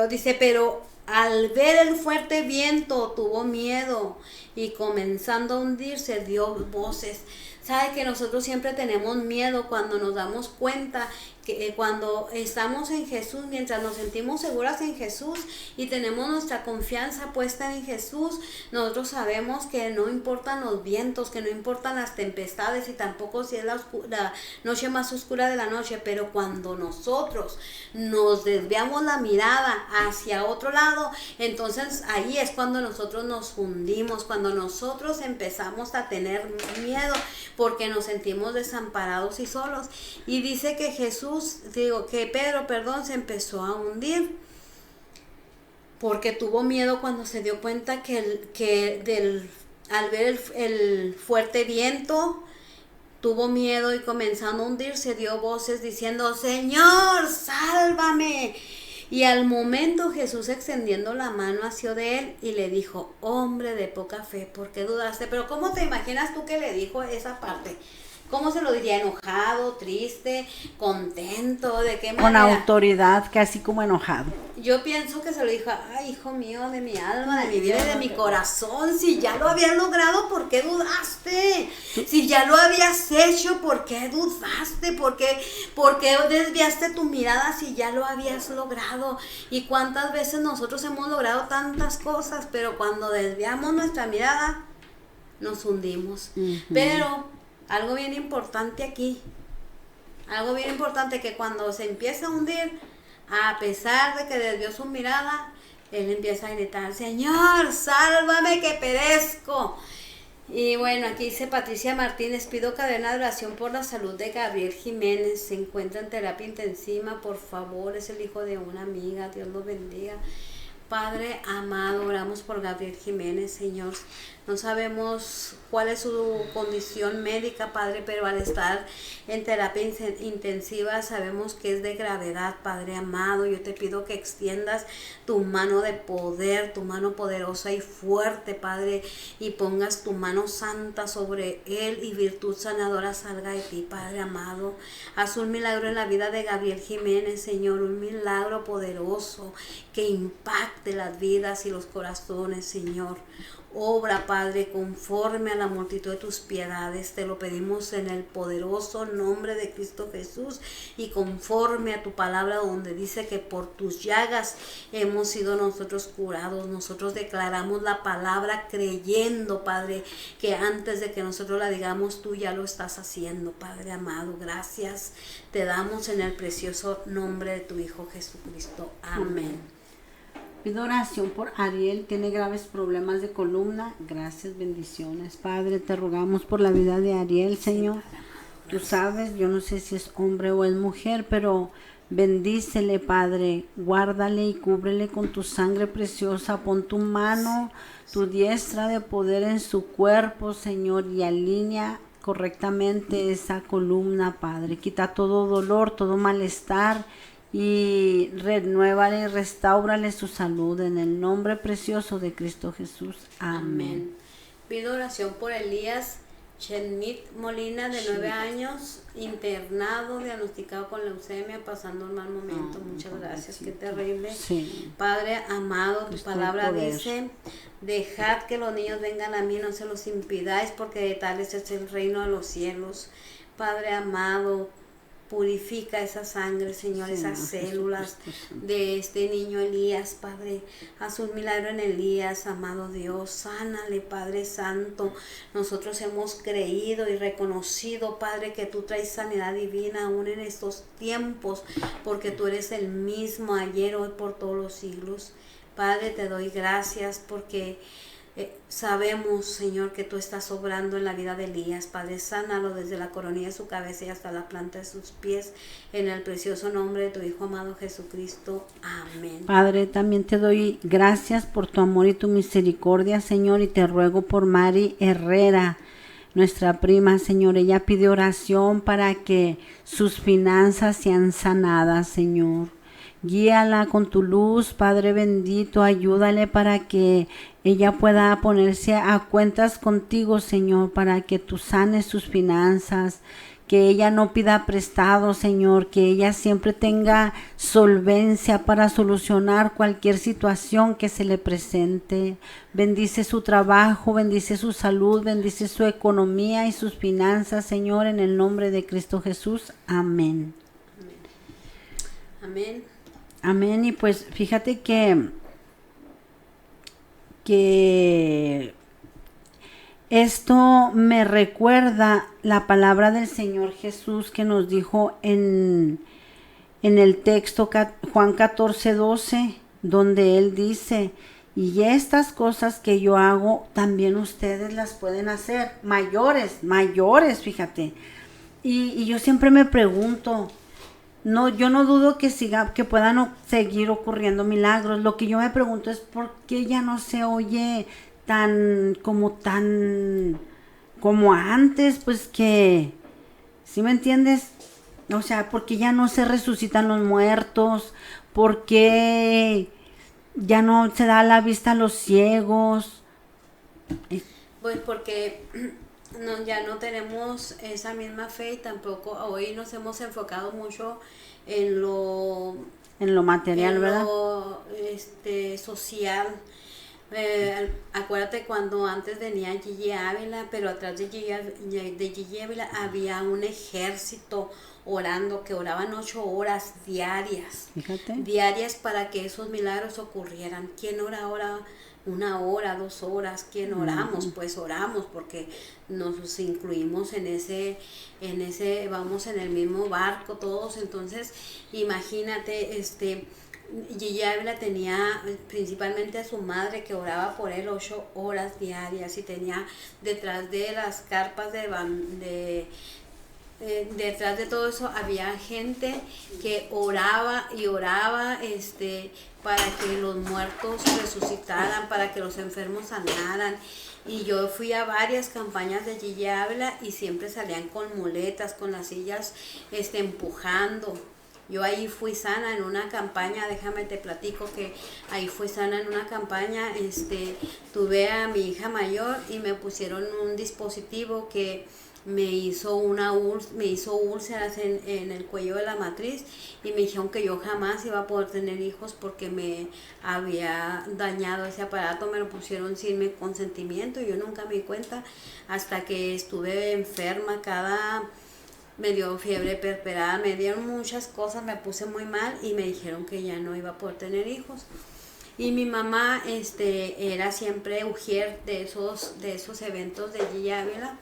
dice, pero al ver el fuerte viento tuvo miedo y comenzando a hundirse dio voces. Sabe que nosotros siempre tenemos miedo cuando nos damos cuenta que cuando estamos en Jesús, mientras nos sentimos seguras en Jesús y tenemos nuestra confianza puesta en Jesús, nosotros sabemos que no importan los vientos, que no importan las tempestades y tampoco si es la noche más oscura de la noche, pero cuando nosotros nos desviamos la mirada hacia otro lado, entonces ahí es cuando nosotros nos hundimos, cuando nosotros empezamos a tener miedo porque nos sentimos desamparados y solos. Y dice que Pedro, se empezó a hundir porque tuvo miedo cuando se dio cuenta al ver el fuerte viento, tuvo miedo y comenzando a hundirse dio voces diciendo: Señor, sálvame. Y al momento Jesús extendiendo la mano hacia de él y le dijo, hombre de poca fe, ¿por qué dudaste? Pero ¿cómo te imaginas tú que le dijo esa parte? ¿Cómo se lo diría? ¿Enojado, triste, contento? ¿De qué manera? Con autoridad, casi como enojado. Yo pienso que se lo dijo, ay, hijo mío, de mi alma, de mi vida y de mi corazón, si ya lo habías logrado, ¿por qué dudaste? Si ya lo habías hecho, ¿por qué dudaste? ¿Por qué desviaste tu mirada si ya lo habías logrado? Y cuántas veces nosotros hemos logrado tantas cosas, pero cuando desviamos nuestra mirada, nos hundimos. Pero algo bien importante aquí, que cuando se empieza a hundir, a pesar de que desvió su mirada, él empieza a gritar, Señor, sálvame que perezco. Y bueno, aquí dice Patricia Martínez, pido cadena de oración por la salud de Gabriel Jiménez, se encuentra en terapia intensiva, por favor, es el hijo de una amiga, Dios lo bendiga. Padre amado, oramos por Gabriel Jiménez, Señor. No sabemos cuál es su condición médica, Padre, pero al estar en terapia intensiva sabemos que es de gravedad, Padre amado. Yo te pido que extiendas tu mano de poder, tu mano poderosa y fuerte, Padre, y pongas tu mano santa sobre él y virtud sanadora salga de ti, Padre amado. Haz un milagro en la vida de Gabriel Jiménez, Señor, un milagro poderoso que impacte las vidas y los corazones, Señor. Obra, Padre, conforme a la multitud de tus piedades, te lo pedimos en el poderoso nombre de Cristo Jesús y conforme a tu palabra donde dice que por tus llagas hemos sido nosotros curados. Nosotros declaramos la palabra creyendo, Padre, que antes de que nosotros la digamos, tú ya lo estás haciendo, Padre amado. Gracias te damos en el precioso nombre de tu Hijo Jesucristo. Amén. Pido oración por Ariel, tiene graves problemas de columna. Gracias, bendiciones. Padre, te rogamos por la vida de Ariel, Señor. Tú sabes, yo no sé si es hombre o es mujer, pero bendícele, Padre. Guárdale y cúbrele con tu sangre preciosa. Pon tu mano, tu diestra de poder en su cuerpo, Señor, y alinea correctamente esa columna, Padre. Quita todo dolor, todo malestar y renuévale y restáurale su salud en el nombre precioso de Cristo Jesús. Amén. Pido oración por Elías Chenmit Molina, de 9 años, internado, diagnosticado con leucemia, pasando un mal momento. Muchas gracias, qué terrible. Sí. Padre amado, tu palabra dice, dejad que los niños vengan a mí, no se los impidáis, porque de tales es el reino de los cielos. Padre amado, purifica esa sangre, Señor, esas células de este niño Elías, Padre. Haz un milagro en Elías, amado Dios. Sánale, Padre Santo. Nosotros hemos creído y reconocido, Padre, que tú traes sanidad divina aún en estos tiempos, porque tú eres el mismo ayer, hoy, por todos los siglos. Padre, te doy gracias porque sabemos, Señor, que tú estás obrando en la vida de Elías. Padre, sánalo desde la coronilla de su cabeza y hasta la planta de sus pies, en el precioso nombre de tu Hijo amado Jesucristo. Amén. Padre, también te doy gracias por tu amor y tu misericordia, Señor, y te ruego por Mari Herrera, nuestra prima, Señor. Ella pide oración para que sus finanzas sean sanadas, Señor. Guíala con tu luz, Padre bendito, ayúdale para que ella pueda ponerse a cuentas contigo, Señor, para que tú sanes sus finanzas, que ella no pida prestado, Señor, que ella siempre tenga solvencia para solucionar cualquier situación que se le presente. Bendice su trabajo, bendice su salud, bendice su economía y sus finanzas, Señor, en el nombre de Cristo Jesús. Amén. Amén. Amén. Y pues fíjate que esto me recuerda la palabra del Señor Jesús que nos dijo en el texto Juan 14:12, donde Él dice, y estas cosas que yo hago, también ustedes las pueden hacer, mayores, fíjate. Y yo siempre me pregunto, no, yo no dudo que puedan seguir ocurriendo milagros. Lo que yo me pregunto es por qué ya no se oye tan como antes, pues que, ¿sí me entiendes? O sea, porque ya no se resucitan los muertos, ¿Por qué ya no se da la vista a los ciegos? Pues porque no, ya no tenemos esa misma fe y tampoco hoy nos hemos enfocado mucho en lo material, en ¿verdad? lo social. Acuérdate cuando antes venía Gigi Ávila, pero atrás de Gigi Ávila había un ejército orando, que oraban 8 horas diarias. Fíjate. Diarias para que esos milagros ocurrieran. ¿Quién ora ahora 1 hora, 2 horas? ¿Quién oramos? Pues oramos porque nos incluimos en ese, vamos en el mismo barco todos. Entonces, imagínate, Gigi Ávila tenía principalmente a su madre que oraba por él 8 horas diarias, y tenía detrás de las carpas detrás de todo eso había gente que oraba y oraba para que los muertos resucitaran, para que los enfermos sanaran. Y yo fui a varias campañas de Gigi Ávila y siempre salían con muletas, con las sillas empujando. Yo ahí fui sana en una campaña, déjame te platico que ahí fui sana en una campaña. Tuve a mi hija mayor y me pusieron un dispositivo que me hizo úlceras en el cuello de la matriz, y me dijeron que yo jamás iba a poder tener hijos porque me había dañado ese aparato. Me lo pusieron sin mi consentimiento y yo nunca me di cuenta hasta que estuve enferma. Me dio fiebre perperada, me dieron muchas cosas, me puse muy mal y me dijeron que ya no iba a poder tener hijos. Y mi mamá era siempre ujier de esos eventos de Gigi Ávila.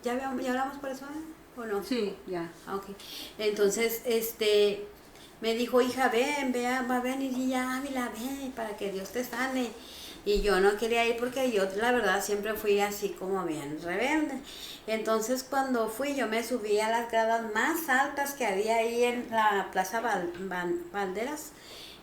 ¿Ya hablamos por eso, o no? Sí, ya. Okay. Entonces, me dijo, hija, va a venir Gigi Ávila, ven, para que Dios te sane. Y yo no quería ir porque yo, la verdad, siempre fui así como bien rebelde. Entonces, cuando fui, yo me subí a las gradas más altas que había ahí en la Plaza Valderas.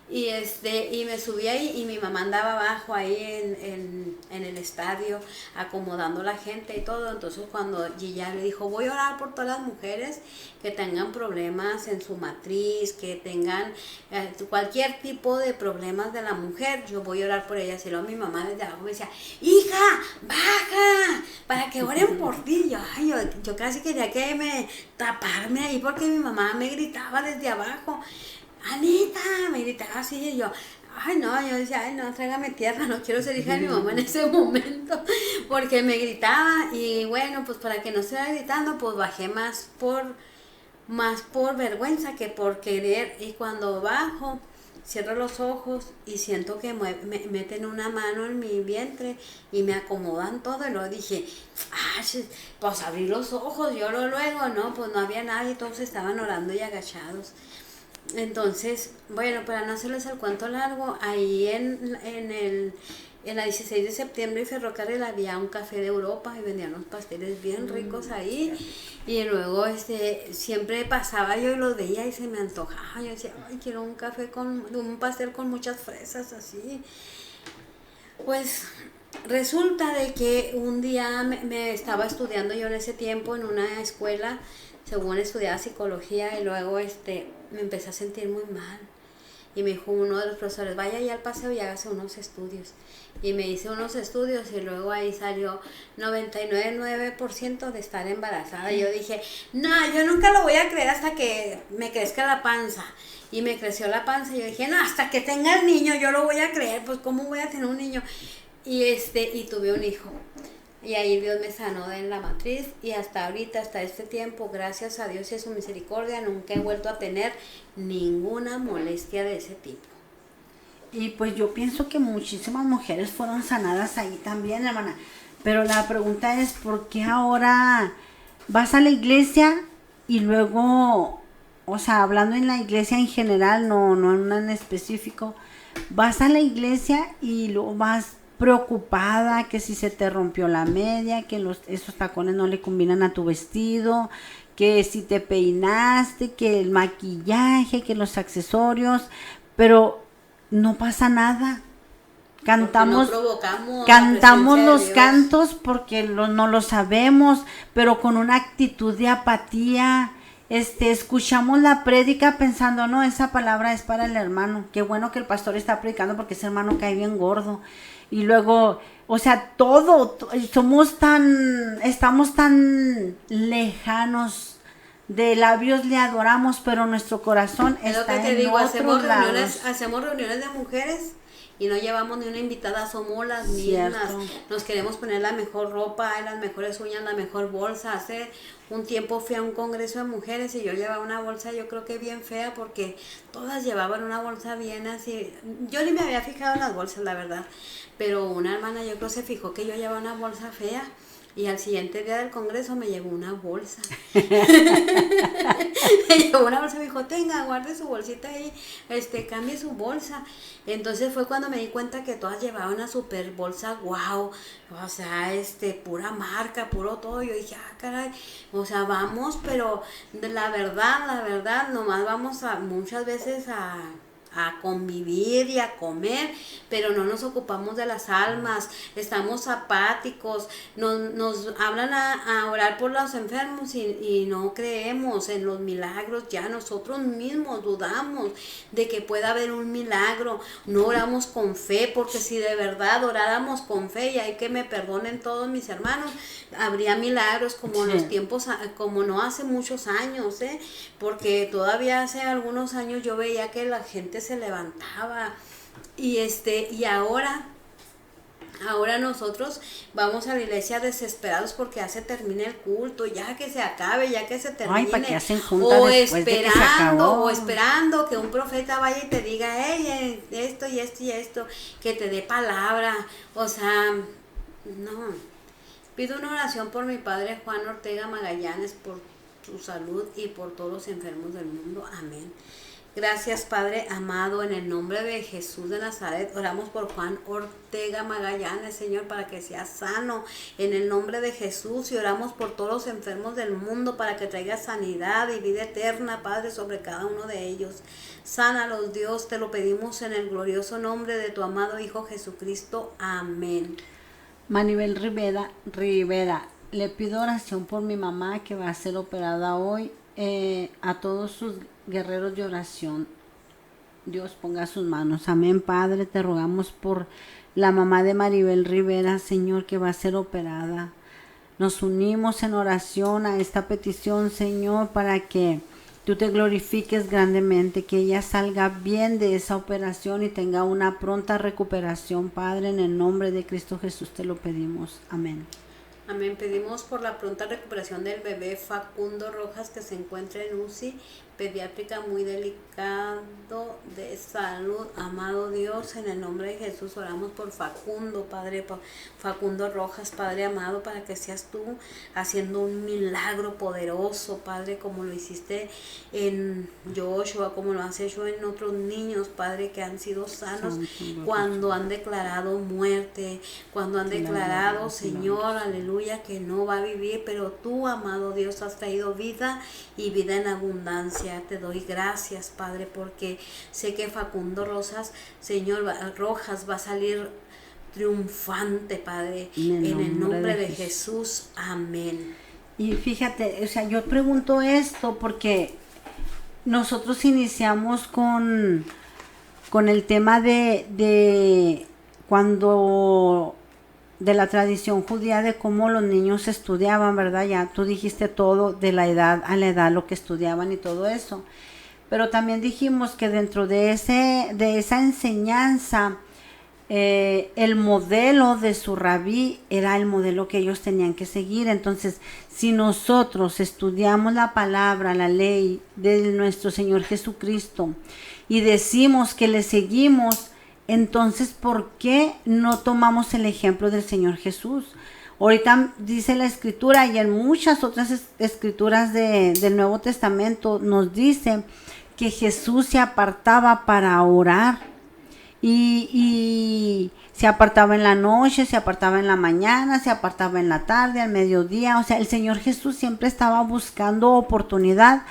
Y me subí ahí y mi mamá andaba abajo ahí en el estadio acomodando la gente y todo. Entonces cuando Gigi le dijo, voy a orar por todas las mujeres que tengan problemas en su matriz, que tengan cualquier tipo de problemas de la mujer, yo voy a orar por ellas. Y luego mi mamá desde abajo me decía, hija, baja, para que oren por ti. Yo casi quería taparme ahí porque mi mamá me gritaba desde abajo. Anita, me gritaba así, y yo decía, ay no, tráigame tierra, no quiero ser hija de mi mamá en ese momento, porque me gritaba. Y bueno, pues para que no estuviera gritando, pues bajé más por vergüenza que por querer. Y cuando bajo, cierro los ojos y siento que me meten una mano en mi vientre y me acomodan todo. Y luego dije, pues abrí los ojos, yo luego, no, pues no había nadie, todos estaban orando y agachados. Entonces, bueno, para no hacerles el cuento largo, ahí en la 16 de septiembre y Ferrocarril había un café de Europa y vendían unos pasteles bien ricos ahí. Y luego siempre pasaba yo y los veía y se me antojaba. Yo decía, ay, quiero un pastel con muchas fresas así. Pues resulta de que un día me estaba estudiando yo en ese tiempo en una escuela, según estudiaba psicología, y luego me empecé a sentir muy mal. Y me dijo uno de los profesores, vaya allá al paseo y hágase unos estudios. Y me hice unos estudios y luego ahí salió 99.9% de estar embarazada. Y yo dije, no, yo nunca lo voy a creer hasta que me crezca la panza. Y me creció la panza y yo dije, no, hasta que tenga el niño yo lo voy a creer, pues ¿cómo voy a tener un niño? Y tuve un hijo. Y ahí Dios me sanó en la matriz, y hasta ahorita, hasta este tiempo, gracias a Dios y a su misericordia, nunca he vuelto a tener ninguna molestia de ese tipo. Y pues yo pienso que muchísimas mujeres fueron sanadas ahí también, hermana. Pero la pregunta es, ¿por qué ahora vas a la iglesia y luego, o sea, hablando en la iglesia en general, no en una en específico, vas a la iglesia y luego vas preocupada que si se te rompió la media, que esos tacones no le combinan a tu vestido, que si te peinaste, que el maquillaje, que los accesorios, pero no pasa nada? Cantamos los cantos porque no lo sabemos, pero con una actitud de apatía escuchamos la prédica pensando, no, esa palabra es para el hermano. Qué bueno que el pastor está predicando porque ese hermano cae bien gordo. Y luego, o sea, estamos tan lejanos. De labios le adoramos, pero nuestro corazón es está lo que te en digo, otros lados. hacemos reuniones de mujeres y no llevamos ni una invitada, somos las mismas. Nos queremos poner la mejor ropa, las mejores uñas, la mejor bolsa. Hace un tiempo fui a un congreso de mujeres y yo llevaba una bolsa, yo creo que bien fea, porque todas llevaban una bolsa bien así. Yo ni me había fijado en las bolsas, la verdad, pero una hermana yo creo se fijó que yo llevaba una bolsa fea. Y al siguiente día del congreso me llevó una bolsa. Me llevó una bolsa y me dijo, tenga, guarde su bolsita ahí, cambie su bolsa. Entonces fue cuando me di cuenta que todas llevaban una super bolsa, wow, o sea, pura marca, puro todo. Yo dije, caray, o sea, vamos, pero la verdad, nomás vamos muchas veces a convivir y a comer, pero no nos ocupamos de las almas, estamos apáticos, nos hablan a orar por los enfermos y no creemos en los milagros. Ya nosotros mismos dudamos de que pueda haber un milagro, no oramos con fe, porque si de verdad oráramos con fe, y hay que me perdonen todos mis hermanos, habría milagros como en los tiempos, como no hace muchos años, porque todavía hace algunos años yo veía que la gente se levantaba y ahora nosotros vamos a la iglesia desesperados porque ya se termine el culto, ya que se acabe, ya que se termine. Ay, ¿para qué hacen junta después de que se acabó? O esperando que un profeta vaya y te diga, hey, esto y esto y esto, que te dé palabra. O sea, no. Pido una oración por mi padre Juan Ortega Magallanes, por su salud y por todos los enfermos del mundo. Amén. Gracias, Padre amado, en el nombre de Jesús de Nazaret, oramos por Juan Ortega Magallanes, Señor, para que sea sano, en el nombre de Jesús, y oramos por todos los enfermos del mundo, para que traiga sanidad y vida eterna, Padre, sobre cada uno de ellos. Sánalos, Dios, te lo pedimos en el glorioso nombre de tu amado Hijo Jesucristo. Amén. Maribel Rivera, le pido oración por mi mamá que va a ser operada hoy, a todos sus guerreros de oración. Dios ponga sus manos. Amén, Padre, te rogamos por la mamá de Maribel Rivera, Señor, que va a ser operada. Nos unimos en oración a esta petición, Señor, para que tú te glorifiques grandemente, que ella salga bien de esa operación y tenga una pronta recuperación, Padre, en el nombre de Cristo Jesús te lo pedimos. Amén. Amén. Pedimos por la pronta recuperación del bebé Facundo Rojas, que se encuentra en UCI pediátrica, muy delicado de salud. Amado Dios, en el nombre de Jesús oramos por Facundo, Padre, Facundo Rojas, Padre amado, para que seas tú haciendo un milagro poderoso, Padre, como lo hiciste en Joshua, como lo has hecho en otros niños, Padre, que han sido sanos cuando han declarado muerte, cuando han declarado, Señor, aleluya, que no va a vivir, pero tú, amado Dios, has traído vida y vida en abundancia. Te doy gracias, Padre, porque sé que Facundo Rojas, Señor, Rojas va a salir triunfante, Padre, en el nombre de Jesús. Amén. Y fíjate, o sea, yo pregunto esto porque nosotros iniciamos con el tema de cuando de la tradición judía, de cómo los niños estudiaban, ¿verdad? Ya tú dijiste todo de la edad a la edad, lo que estudiaban y todo eso. Pero también dijimos que dentro de esa enseñanza, el modelo de su rabí era el modelo que ellos tenían que seguir. Entonces, si nosotros estudiamos la palabra, la ley de nuestro Señor Jesucristo y decimos que le seguimos, entonces, ¿por qué no tomamos el ejemplo del Señor Jesús? Ahorita dice la Escritura, y en muchas otras escrituras del Nuevo Testamento nos dice que Jesús se apartaba para orar. Y se apartaba en la noche, se apartaba en la mañana, se apartaba en la tarde, al mediodía. O sea, el Señor Jesús siempre estaba buscando oportunidad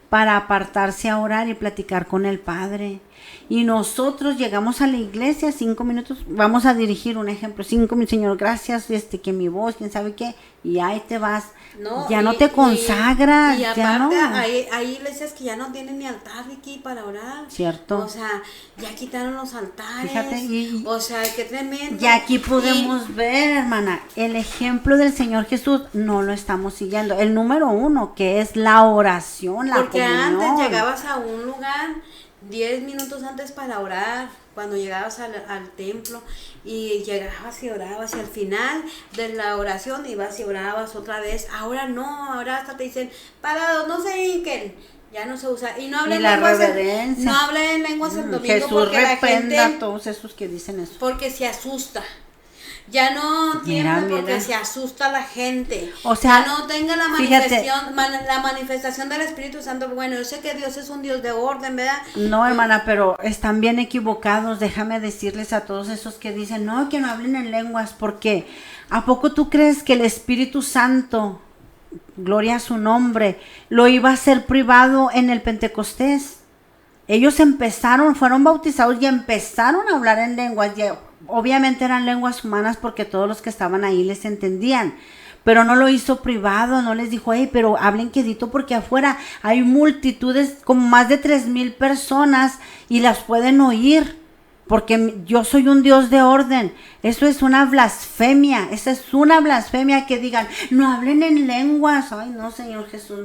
para apartarse a orar y platicar con el Padre. Y nosotros llegamos a la iglesia 5 minutos, vamos a dirigir un ejemplo, 5 minutos, Señor, gracias, que mi voz, quién sabe qué, y ahí te vas. No te consagras. Y aparte, ya no. hay iglesias que ya no tienen ni altar, Vicky, para orar. Cierto. O sea, ya quitaron los altares. Fíjate, o sea, qué tremendo. Y aquí podemos ver, hermana, el ejemplo del Señor Jesús no lo estamos siguiendo. El número 1, que es la oración, la Porque comunión. antes llegabas a un lugar 10 minutos antes para orar, cuando llegabas al templo, y llegabas y orabas, y al final de la oración ibas y orabas otra vez. Ahora no, ahora hasta te dicen, parados, no se hinquen. Ya no se usa. Y no hablen lenguas. No hablen lenguas el domingo. Jesús porque la gente, a todos esos que dicen eso. porque se asusta. Ya no tiene porque se asusta la gente. O sea, ya no tenga la manifestación del Espíritu Santo. Bueno, yo sé que Dios es un Dios de orden, ¿verdad? No, hermana, pero están bien equivocados. Déjame decirles a todos esos que dicen, no, que no hablen en lenguas, porque ¿a poco tú crees que el Espíritu Santo, gloria a su nombre, lo iba a hacer privado en el Pentecostés? Ellos fueron bautizados y empezaron a hablar en lenguas. Y obviamente eran lenguas humanas porque todos los que estaban ahí les entendían. Pero no lo hizo privado, no les dijo, hey, pero hablen quedito porque afuera hay multitudes, como más de 3,000 personas y las pueden oír. Porque yo soy un Dios de orden. Eso es una blasfemia. Esa es una blasfemia que digan, no hablen en lenguas. Ay, no, Señor Jesús,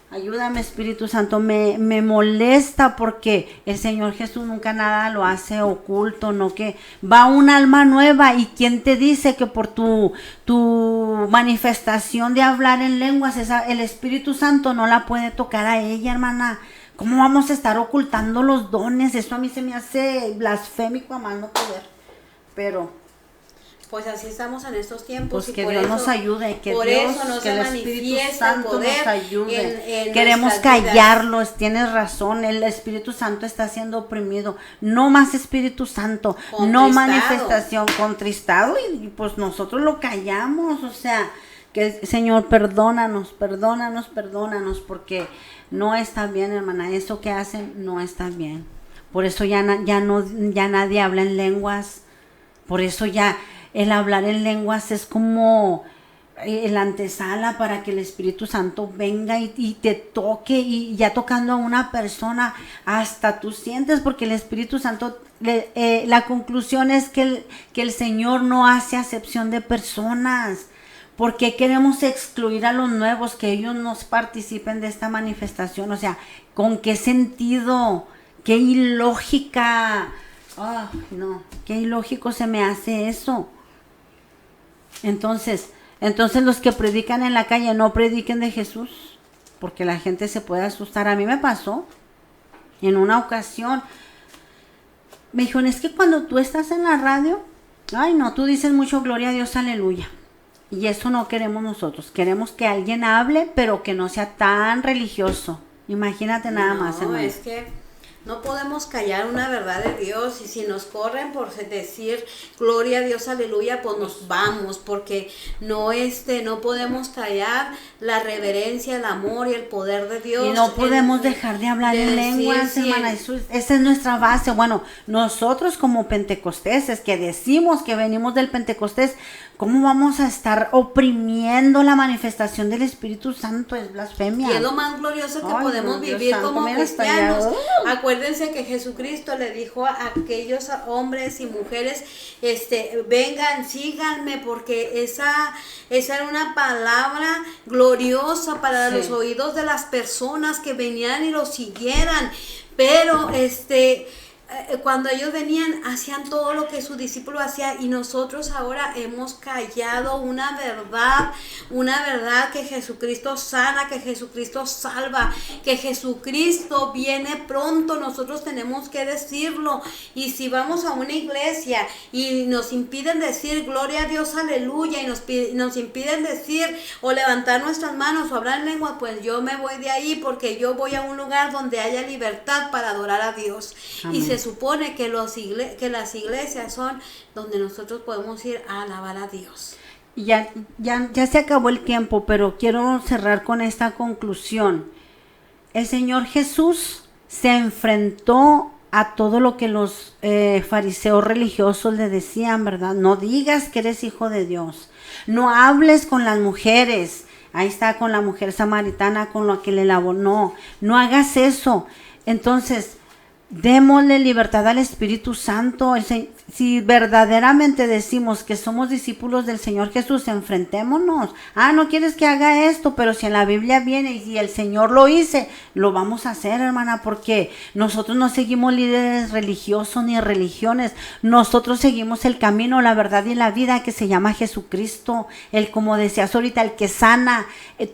ayúdame, Espíritu Santo. Me molesta porque el Señor Jesús nunca nada lo hace oculto, no, que va un alma nueva. ¿Y quién te dice que por tu manifestación de hablar en lenguas, el Espíritu Santo no la puede tocar a ella, hermana? ¿Cómo vamos a estar ocultando los dones? Eso a mí se me hace blasfémico a más no poder. Pero pues así estamos en estos tiempos. Pues que Dios nos ayude, que por Dios, eso no que se el Espíritu manifiesta el Santo poder nos ayude. en Queremos nuestras vidas. callarlos, tienes razón, el Espíritu Santo está siendo oprimido. No más Espíritu Santo, no manifestación, contristado, y pues nosotros lo callamos, o sea, que Señor, perdónanos, porque no está bien, hermana, eso que hacen no está bien. Por eso ya nadie habla en lenguas, por eso ya el hablar en lenguas es como el antesala para que el Espíritu Santo venga y te toque, y ya tocando a una persona hasta tú sientes, porque el Espíritu Santo, la conclusión es que el Señor no hace acepción de personas. ¿Por qué queremos excluir a los nuevos, que ellos no participen de esta manifestación? O sea, ¿con qué sentido? ¿Qué ilógica? Oh, no, qué ilógico se me hace eso. Entonces los que predican en la calle no prediquen de Jesús, porque la gente se puede asustar. A mí me pasó en una ocasión. Me dijeron, es que cuando tú estás en la radio, ay no, tú dices mucho gloria a Dios, aleluya. Y eso no queremos nosotros. Queremos que alguien hable, pero que no sea tan religioso. Imagínate nada más, hermano. No, es que no podemos callar una verdad de Dios, y si nos corren por decir gloria a Dios, aleluya, pues nos vamos, porque no podemos callar la reverencia, el amor y el poder de Dios. Y no podemos dejar de hablar en lenguas, hermana. Esa es nuestra base. Bueno, nosotros como pentecosteses, que decimos que venimos del Pentecostés, ¿cómo vamos a estar oprimiendo la manifestación del Espíritu Santo? Es blasfemia. Y es lo más glorioso que podemos vivir como cristianos. Acuérdense que Jesucristo le dijo a aquellos hombres y mujeres, vengan, síganme, porque esa era una palabra gloriosa para los oídos de las personas que venían y lo siguieran. Pero cuando ellos venían, hacían todo lo que su discípulo hacía, y nosotros ahora hemos callado una verdad que Jesucristo sana, que Jesucristo salva, que Jesucristo viene pronto. Nosotros tenemos que decirlo. Y si vamos a una iglesia y nos impiden decir gloria a Dios, aleluya, y nos impiden decir o levantar nuestras manos o hablar en lengua, pues yo me voy de ahí, porque yo voy a un lugar donde haya libertad para adorar a Dios. Amén. Y se supone que las iglesias son donde nosotros podemos ir a alabar a Dios. Ya se acabó el tiempo, pero quiero cerrar con esta conclusión. El Señor Jesús se enfrentó a todo lo que los fariseos religiosos le decían, ¿verdad? No digas que eres hijo de Dios. No hables con las mujeres. Ahí está con la mujer samaritana, con lo que le lavó. No hagas eso. Entonces, démosle libertad al Espíritu Santo. Si verdaderamente decimos que somos discípulos del Señor Jesús, enfrentémonos. No quieres que haga esto, pero si en la Biblia viene y si el Señor lo hice, lo vamos a hacer, hermana, porque nosotros no seguimos líderes religiosos ni religiones. Nosotros seguimos el camino, la verdad y la vida que se llama Jesucristo. Él, como decías ahorita, el que sana,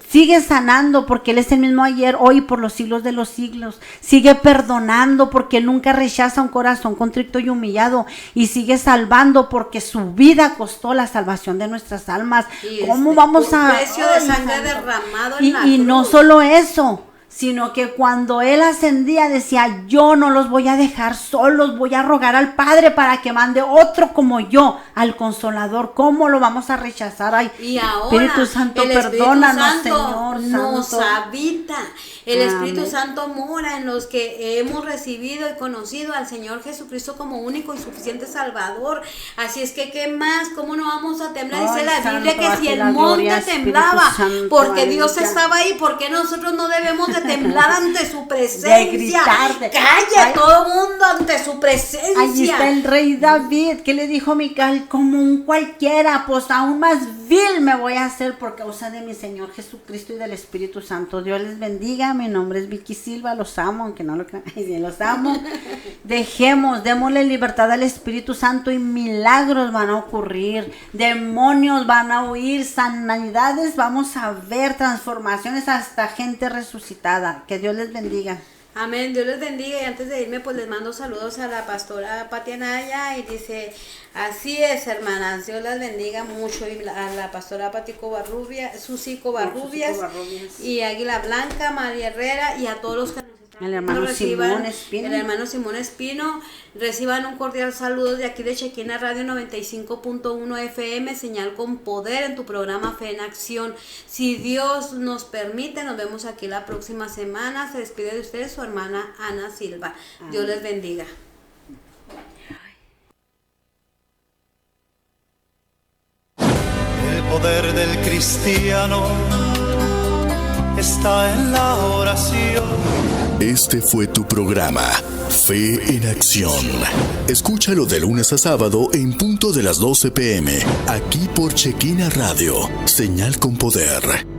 sigue sanando porque Él es el mismo ayer, hoy y por los siglos de los siglos. Sigue perdonando porque Él nunca rechaza un corazón contrito y humillado, y sigue salvando porque su vida costó la salvación de nuestras almas. ¿Cómo vamos a...? Un precio de sangre derramado en la y cruz. no solo eso, sino que cuando Él ascendía decía, yo no los voy a dejar solos, voy a rogar al Padre para que mande otro como yo, al Consolador. ¿Cómo lo vamos a rechazar? Ay, y ahora Espíritu Santo, el Espíritu perdónanos, Santo Señor nos Santo. habita. El Espíritu Amén. Santo mora en los que hemos recibido y conocido al Señor Jesucristo como único y suficiente Salvador. Así es que, ¿qué más? ¿Cómo no vamos a temblar? Dice la Biblia Santo, a que si ti el la monte gloria, Espíritu temblaba, Santo, porque Dios aleluya. estaba ahí, ¿por qué nosotros no debemos de temblar ante su presencia? De gritar, Calla Ay. todo mundo ante su presencia. Allí está el rey David, que le dijo a Mical, como un cualquiera, pues aún más vil me voy a hacer por causa de mi Señor Jesucristo y del Espíritu Santo. Dios les bendiga, mi nombre es Vicky Silva, los amo, aunque no lo crean, los amo. Démosle libertad al Espíritu Santo y milagros van a ocurrir, demonios van a huir, sanidades, vamos a ver transformaciones, hasta gente resucitada. Que Dios les bendiga. Amén, Dios les bendiga, y antes de irme pues les mando saludos a la pastora Pati Anaya, y dice, así es, hermanas, Dios las bendiga mucho, y a la pastora Pati Covarrubias, Susi Covarrubias, y Águila Blanca, María Herrera, y a todos los que nos están El hermano Simón Espino. el hermano Simón Espino, reciban un cordial saludo de aquí de Chequina Radio 95.1 FM, señal con poder en tu programa Fe en Acción. Si Dios nos permite, nos vemos aquí la próxima semana. Se despide de ustedes su hermana Ana Silva. Dios les bendiga. El poder del cristiano está en la oración. Este fue tu programa, Fe en Acción. Escúchalo de lunes a sábado en punto de las 12 p.m. aquí por Chequina Radio, señal con poder.